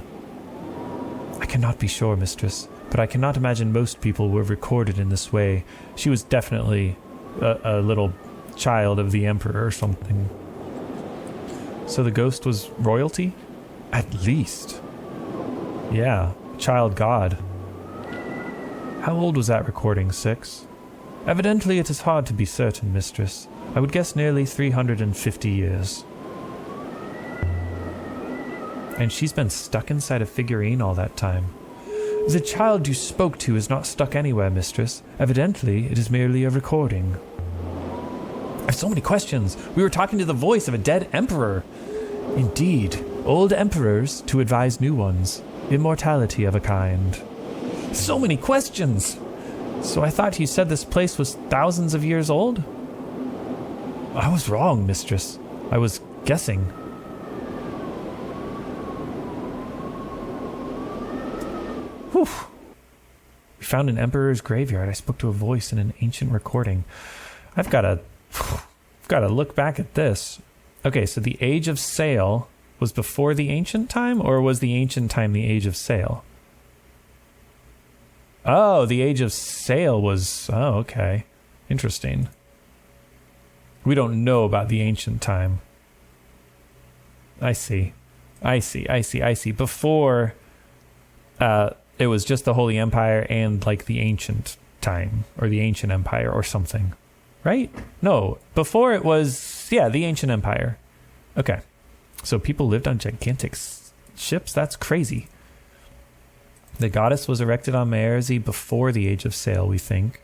I cannot be sure, mistress, but I cannot imagine most people were recorded in this way. She was definitely a little child of the Emperor or something. So the ghost was royalty? At least. Yeah, child god. How old was that recording, 6? Evidently it is hard to be certain, mistress. I would guess nearly 350 years. And she's been stuck inside a figurine all that time. The child you spoke to is not stuck anywhere, mistress. Evidently, it is merely a recording. I have so many questions. We were talking to the voice of a dead emperor. Indeed, old emperors to advise new ones. Immortality of a kind. So many questions. So I thought you said this place was thousands of years old? I was wrong, mistress. I was guessing. Whew. We found an emperor's graveyard. I spoke to a voice in an ancient recording. I've got to look back at this. Okay, so the Age of Sail was before the ancient time, or was the ancient time the Age of Sail? Oh, the Age of Sail was... Oh, okay. Interesting. We don't know about the ancient time. I see. Before, it was just the Holy Empire and, like, the ancient time, or the ancient empire or something. Right? No. Before it was, the ancient empire. Okay. So people lived on gigantic ships? That's crazy. The goddess was erected on Maerzy before the Age of Sail, we think.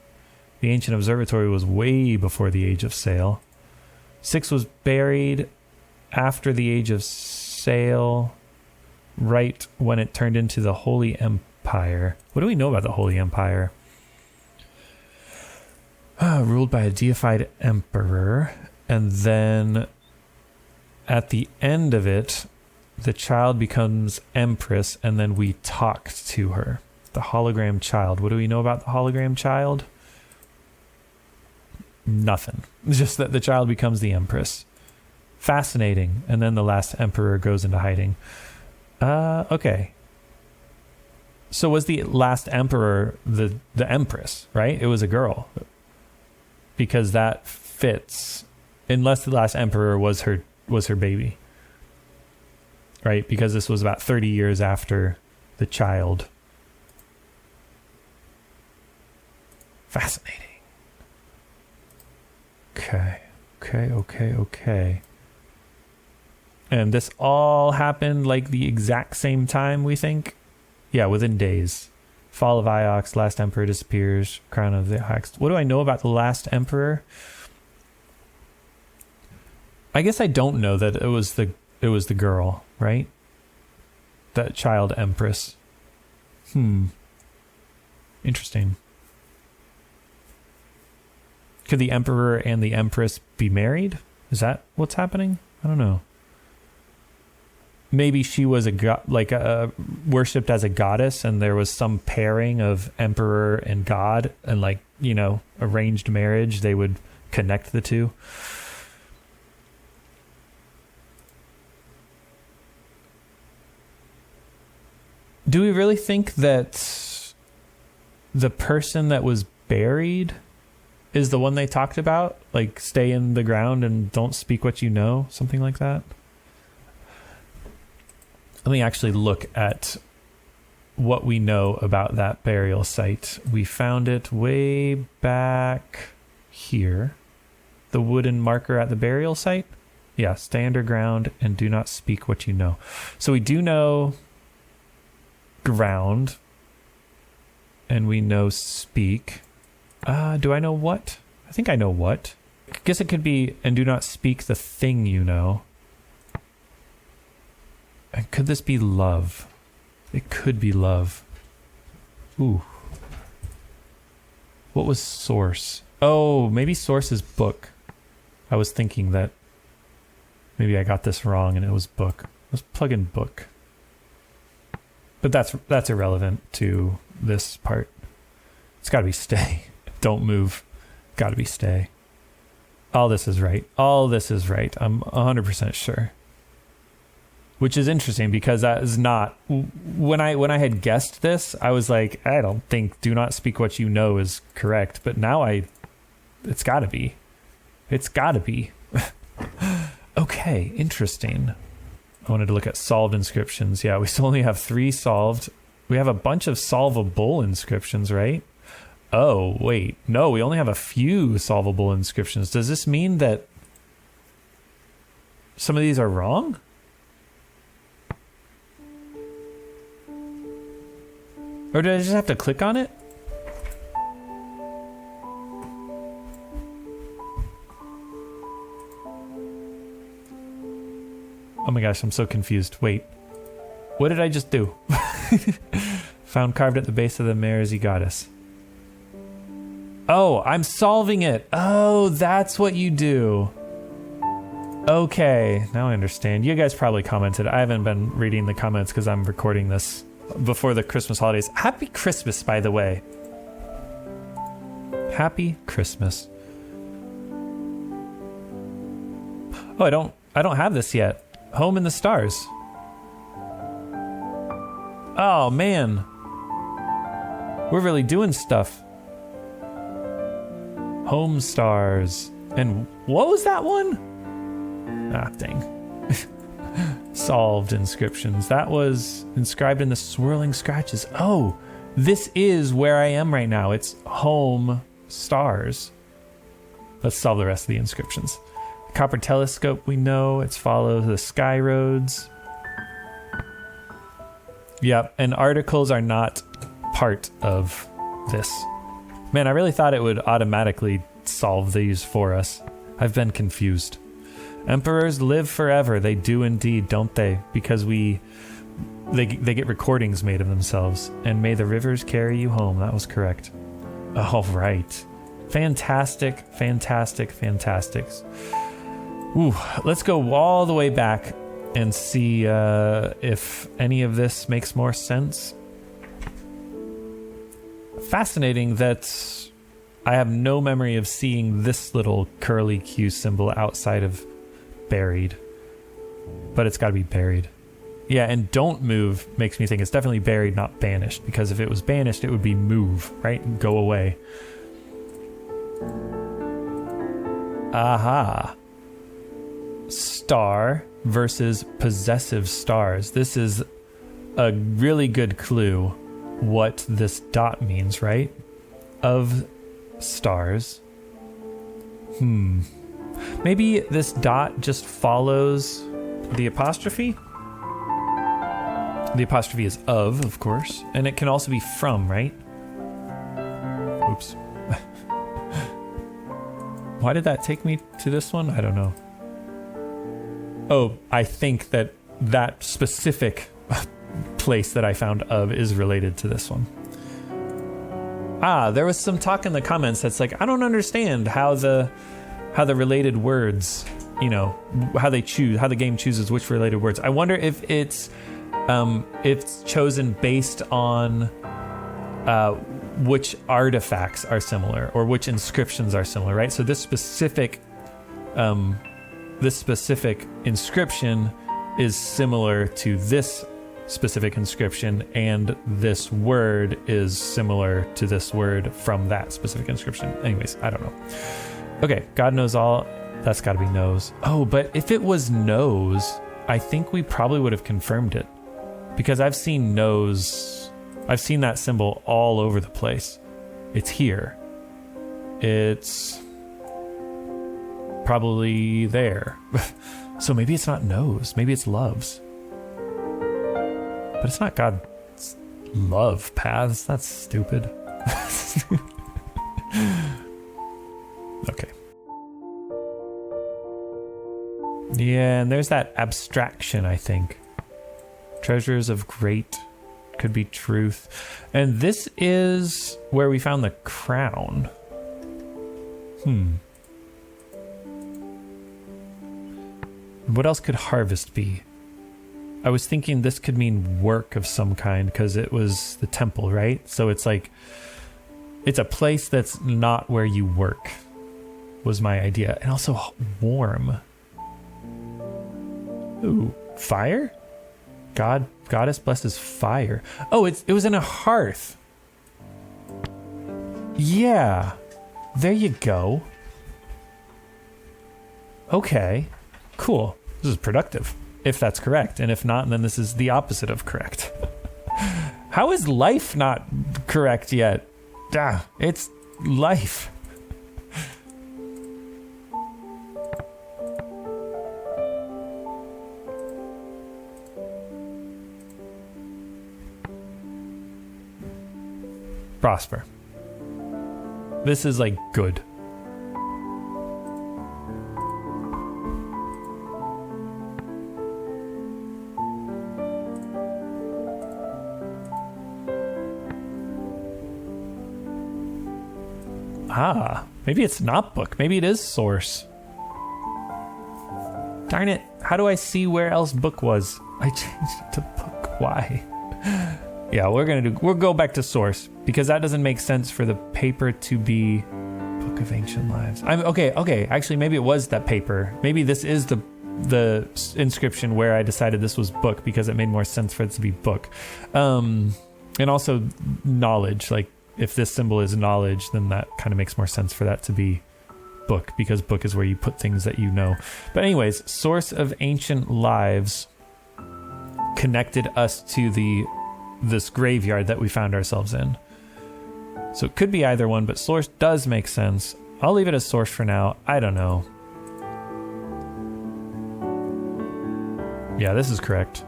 The ancient observatory was way before the Age of Sail. Six was buried after the Age of Sail, right when it turned into the Holy Empire. What do we know about the Holy Empire? Ruled by a deified emperor, and then at the end of it, the child becomes empress, and then we talk to her. The hologram child. What do we know about the hologram child? Nothing. Just that the child becomes the empress. Fascinating. And then the last emperor goes into hiding. Okay. So was the last emperor the empress, right? It was a girl. Because that fits. Unless the last emperor was her baby. Right? Because this was about 30 years after the child. Fascinating. Okay. And this all happened like the exact same time, we think? Yeah, within days. Fall of Iox, last emperor disappears, crown of the Iox. What do I know about the last emperor? I guess I don't know that it was the girl, right? That child empress. Interesting. Could the emperor and the empress be married? Is that what's happening? I don't know. Maybe she was worshipped as a goddess, and there was some pairing of emperor and god, and arranged marriage. They would connect the two. Do we really think that the person that was buried is the one they talked about? Like, stay in the ground and don't speak what you know? Something like that? Let me actually look at what we know about that burial site. We found it way back here. The wooden marker at the burial site? Yeah, stay underground and do not speak what you know. So we do know ground, and we know speak. Do I know what? I think I know what. I guess it could be, and do not speak the thing you know. And could this be love? It could be love. Ooh. What was source? Oh, maybe source is book. I was thinking that maybe I got this wrong and it was book. Let's plug in book. But that's irrelevant to this part. It's got to be stay. Don't move. Got to be stay. All this is right. I'm 100% sure. Which is interesting because that is not... When I had guessed this, I was like, I don't think do not speak what you know is correct. But now it's got to be. It's got to be. Okay, interesting. I wanted to look at solved inscriptions. Yeah, we still only have 3 solved. We have a bunch of solvable inscriptions, right? Oh, wait. No, we only have a few solvable inscriptions. Does this mean that some of these are wrong? Or did I just have to click on it? Oh my gosh, I'm so confused. Wait. What did I just do? Found carved at the base of the Maerzy goddess. Oh, I'm solving it. Oh, that's what you do. Okay, now I understand. You guys probably commented. I haven't been reading the comments because I'm recording this before the Christmas holidays. Happy Christmas, by the way. Happy Christmas. Oh, I don't have this yet. Home in the Stars. Oh man, we're really doing stuff. Home Stars. And what was that one? Ah, dang. Solved inscriptions. That was inscribed in the swirling scratches. Oh, this is where I am right now. It's Home Stars. Let's solve the rest of the inscriptions. Copper telescope, we know. It's follow the sky roads. Yep, and articles are not part of this. Man, I really thought it would automatically solve these for us. I've been confused. Emperors live forever. They do indeed, don't they? Because they get recordings made of themselves. And may the rivers carry you home. That was correct. All right. Fantastic, fantastic, fantastic. Ooh, let's go all the way back and see if any of this makes more sense. Fascinating that I have no memory of seeing this little curly Q symbol outside of buried. But it's got to be buried. Yeah, and don't move makes me think it's definitely buried, not banished. Because if it was banished, it would be move, right? Go away. Aha. Star versus possessive stars. This is a really good clue what this dot means, right? Of stars. Maybe this dot just follows the apostrophe? The apostrophe is of course. And it can also be from, right? Oops. Why did that take me to this one? I don't know. Oh, I think that specific place that I found of is related to this one. Ah, there was some talk in the comments that's like, I don't understand how the related words, you know, how the game chooses which related words. I wonder if it's chosen based on which artifacts are similar or which inscriptions are similar, right? So this specific inscription is similar to this specific inscription, and this word is similar to this word from that specific inscription. Anyways, I don't know. Okay, God knows all. That's got to be knows. Oh, but if it was knows, I think we probably would have confirmed it, because I've seen knows. I've seen that symbol all over the place. It's here. It's probably there. So maybe it's not knows. Maybe it's loves. But it's not God's love paths. That's stupid. Okay. Yeah, and there's that abstraction, I think. Treasures of great could be truth. And this is where we found the crown. What else could harvest be? I was thinking this could mean work of some kind because it was the temple, right? So it's like, it's a place that's not where you work, was my idea. And also warm. Ooh, fire? Goddess blesses fire. Oh, it was in a hearth. Yeah, there you go. Okay, cool. This is productive, if that's correct. And if not, then this is the opposite of correct. How is life not correct yet? It's life. Prosper. This is like good. Maybe it's not book. Maybe it is source. Darn it. How do I see where else book was? I changed it to book. Why? Yeah, we'll go back to source because that doesn't make sense for the paper to be Book of Ancient Lives. Okay. Actually, maybe it was that paper. Maybe this is the inscription where I decided this was book because it made more sense for it to be book. And also knowledge. Like if this symbol is knowledge, then that kind of makes more sense for that to be book because book is where you put things that you know. But anyways, source of ancient lives connected us to this graveyard that we found ourselves in. So it could be either one, but source does make sense. I'll leave it as source for now. I don't know. Yeah, this is correct.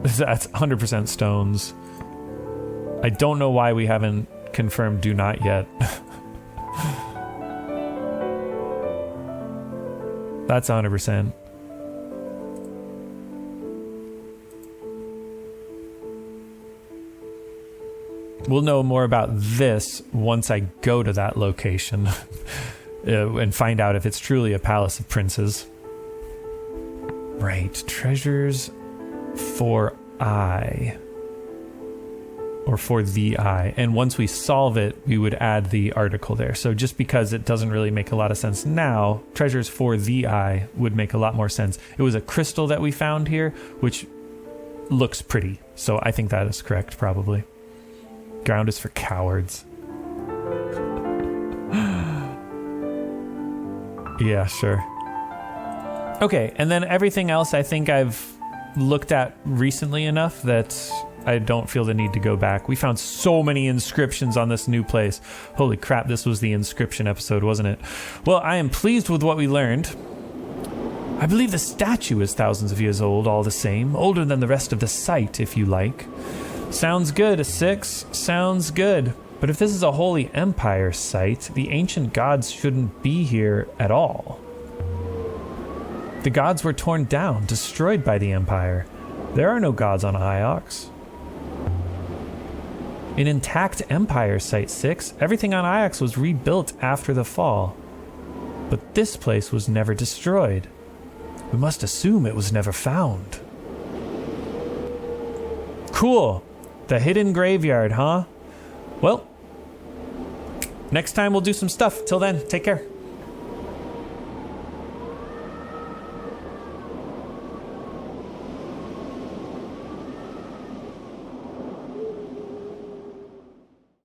That's 100% stones. I don't know why we haven't confirmed do not yet. That's 100%. We'll know more about this once I go to that location and find out if it's truly a palace of princes. Right, treasures for I. Or for the I. And once we solve it, we would add the article there. So just because it doesn't really make a lot of sense now, treasures for the I would make a lot more sense. It was a crystal that we found here, which looks pretty. So I think that is correct, probably. Ground is for cowards. Yeah, sure. Okay, and then everything else I think I've looked at recently enough that I don't feel the need to go back. We found so many inscriptions on this new place. Holy crap, this was the inscription episode, wasn't it? Well, I am pleased with what we learned. I believe the statue is thousands of years old, all the same. Older than the rest of the site, if you like. Sounds good, a 6. Sounds good. But if this is a Holy Empire site, the ancient gods shouldn't be here at all. The gods were torn down, destroyed by the Empire. There are no gods on Iox. An intact Empire site, 6. Everything on Iox was rebuilt after the fall. But this place was never destroyed. We must assume it was never found. Cool. The hidden graveyard, huh? Well, next time we'll do some stuff. Till then, take care.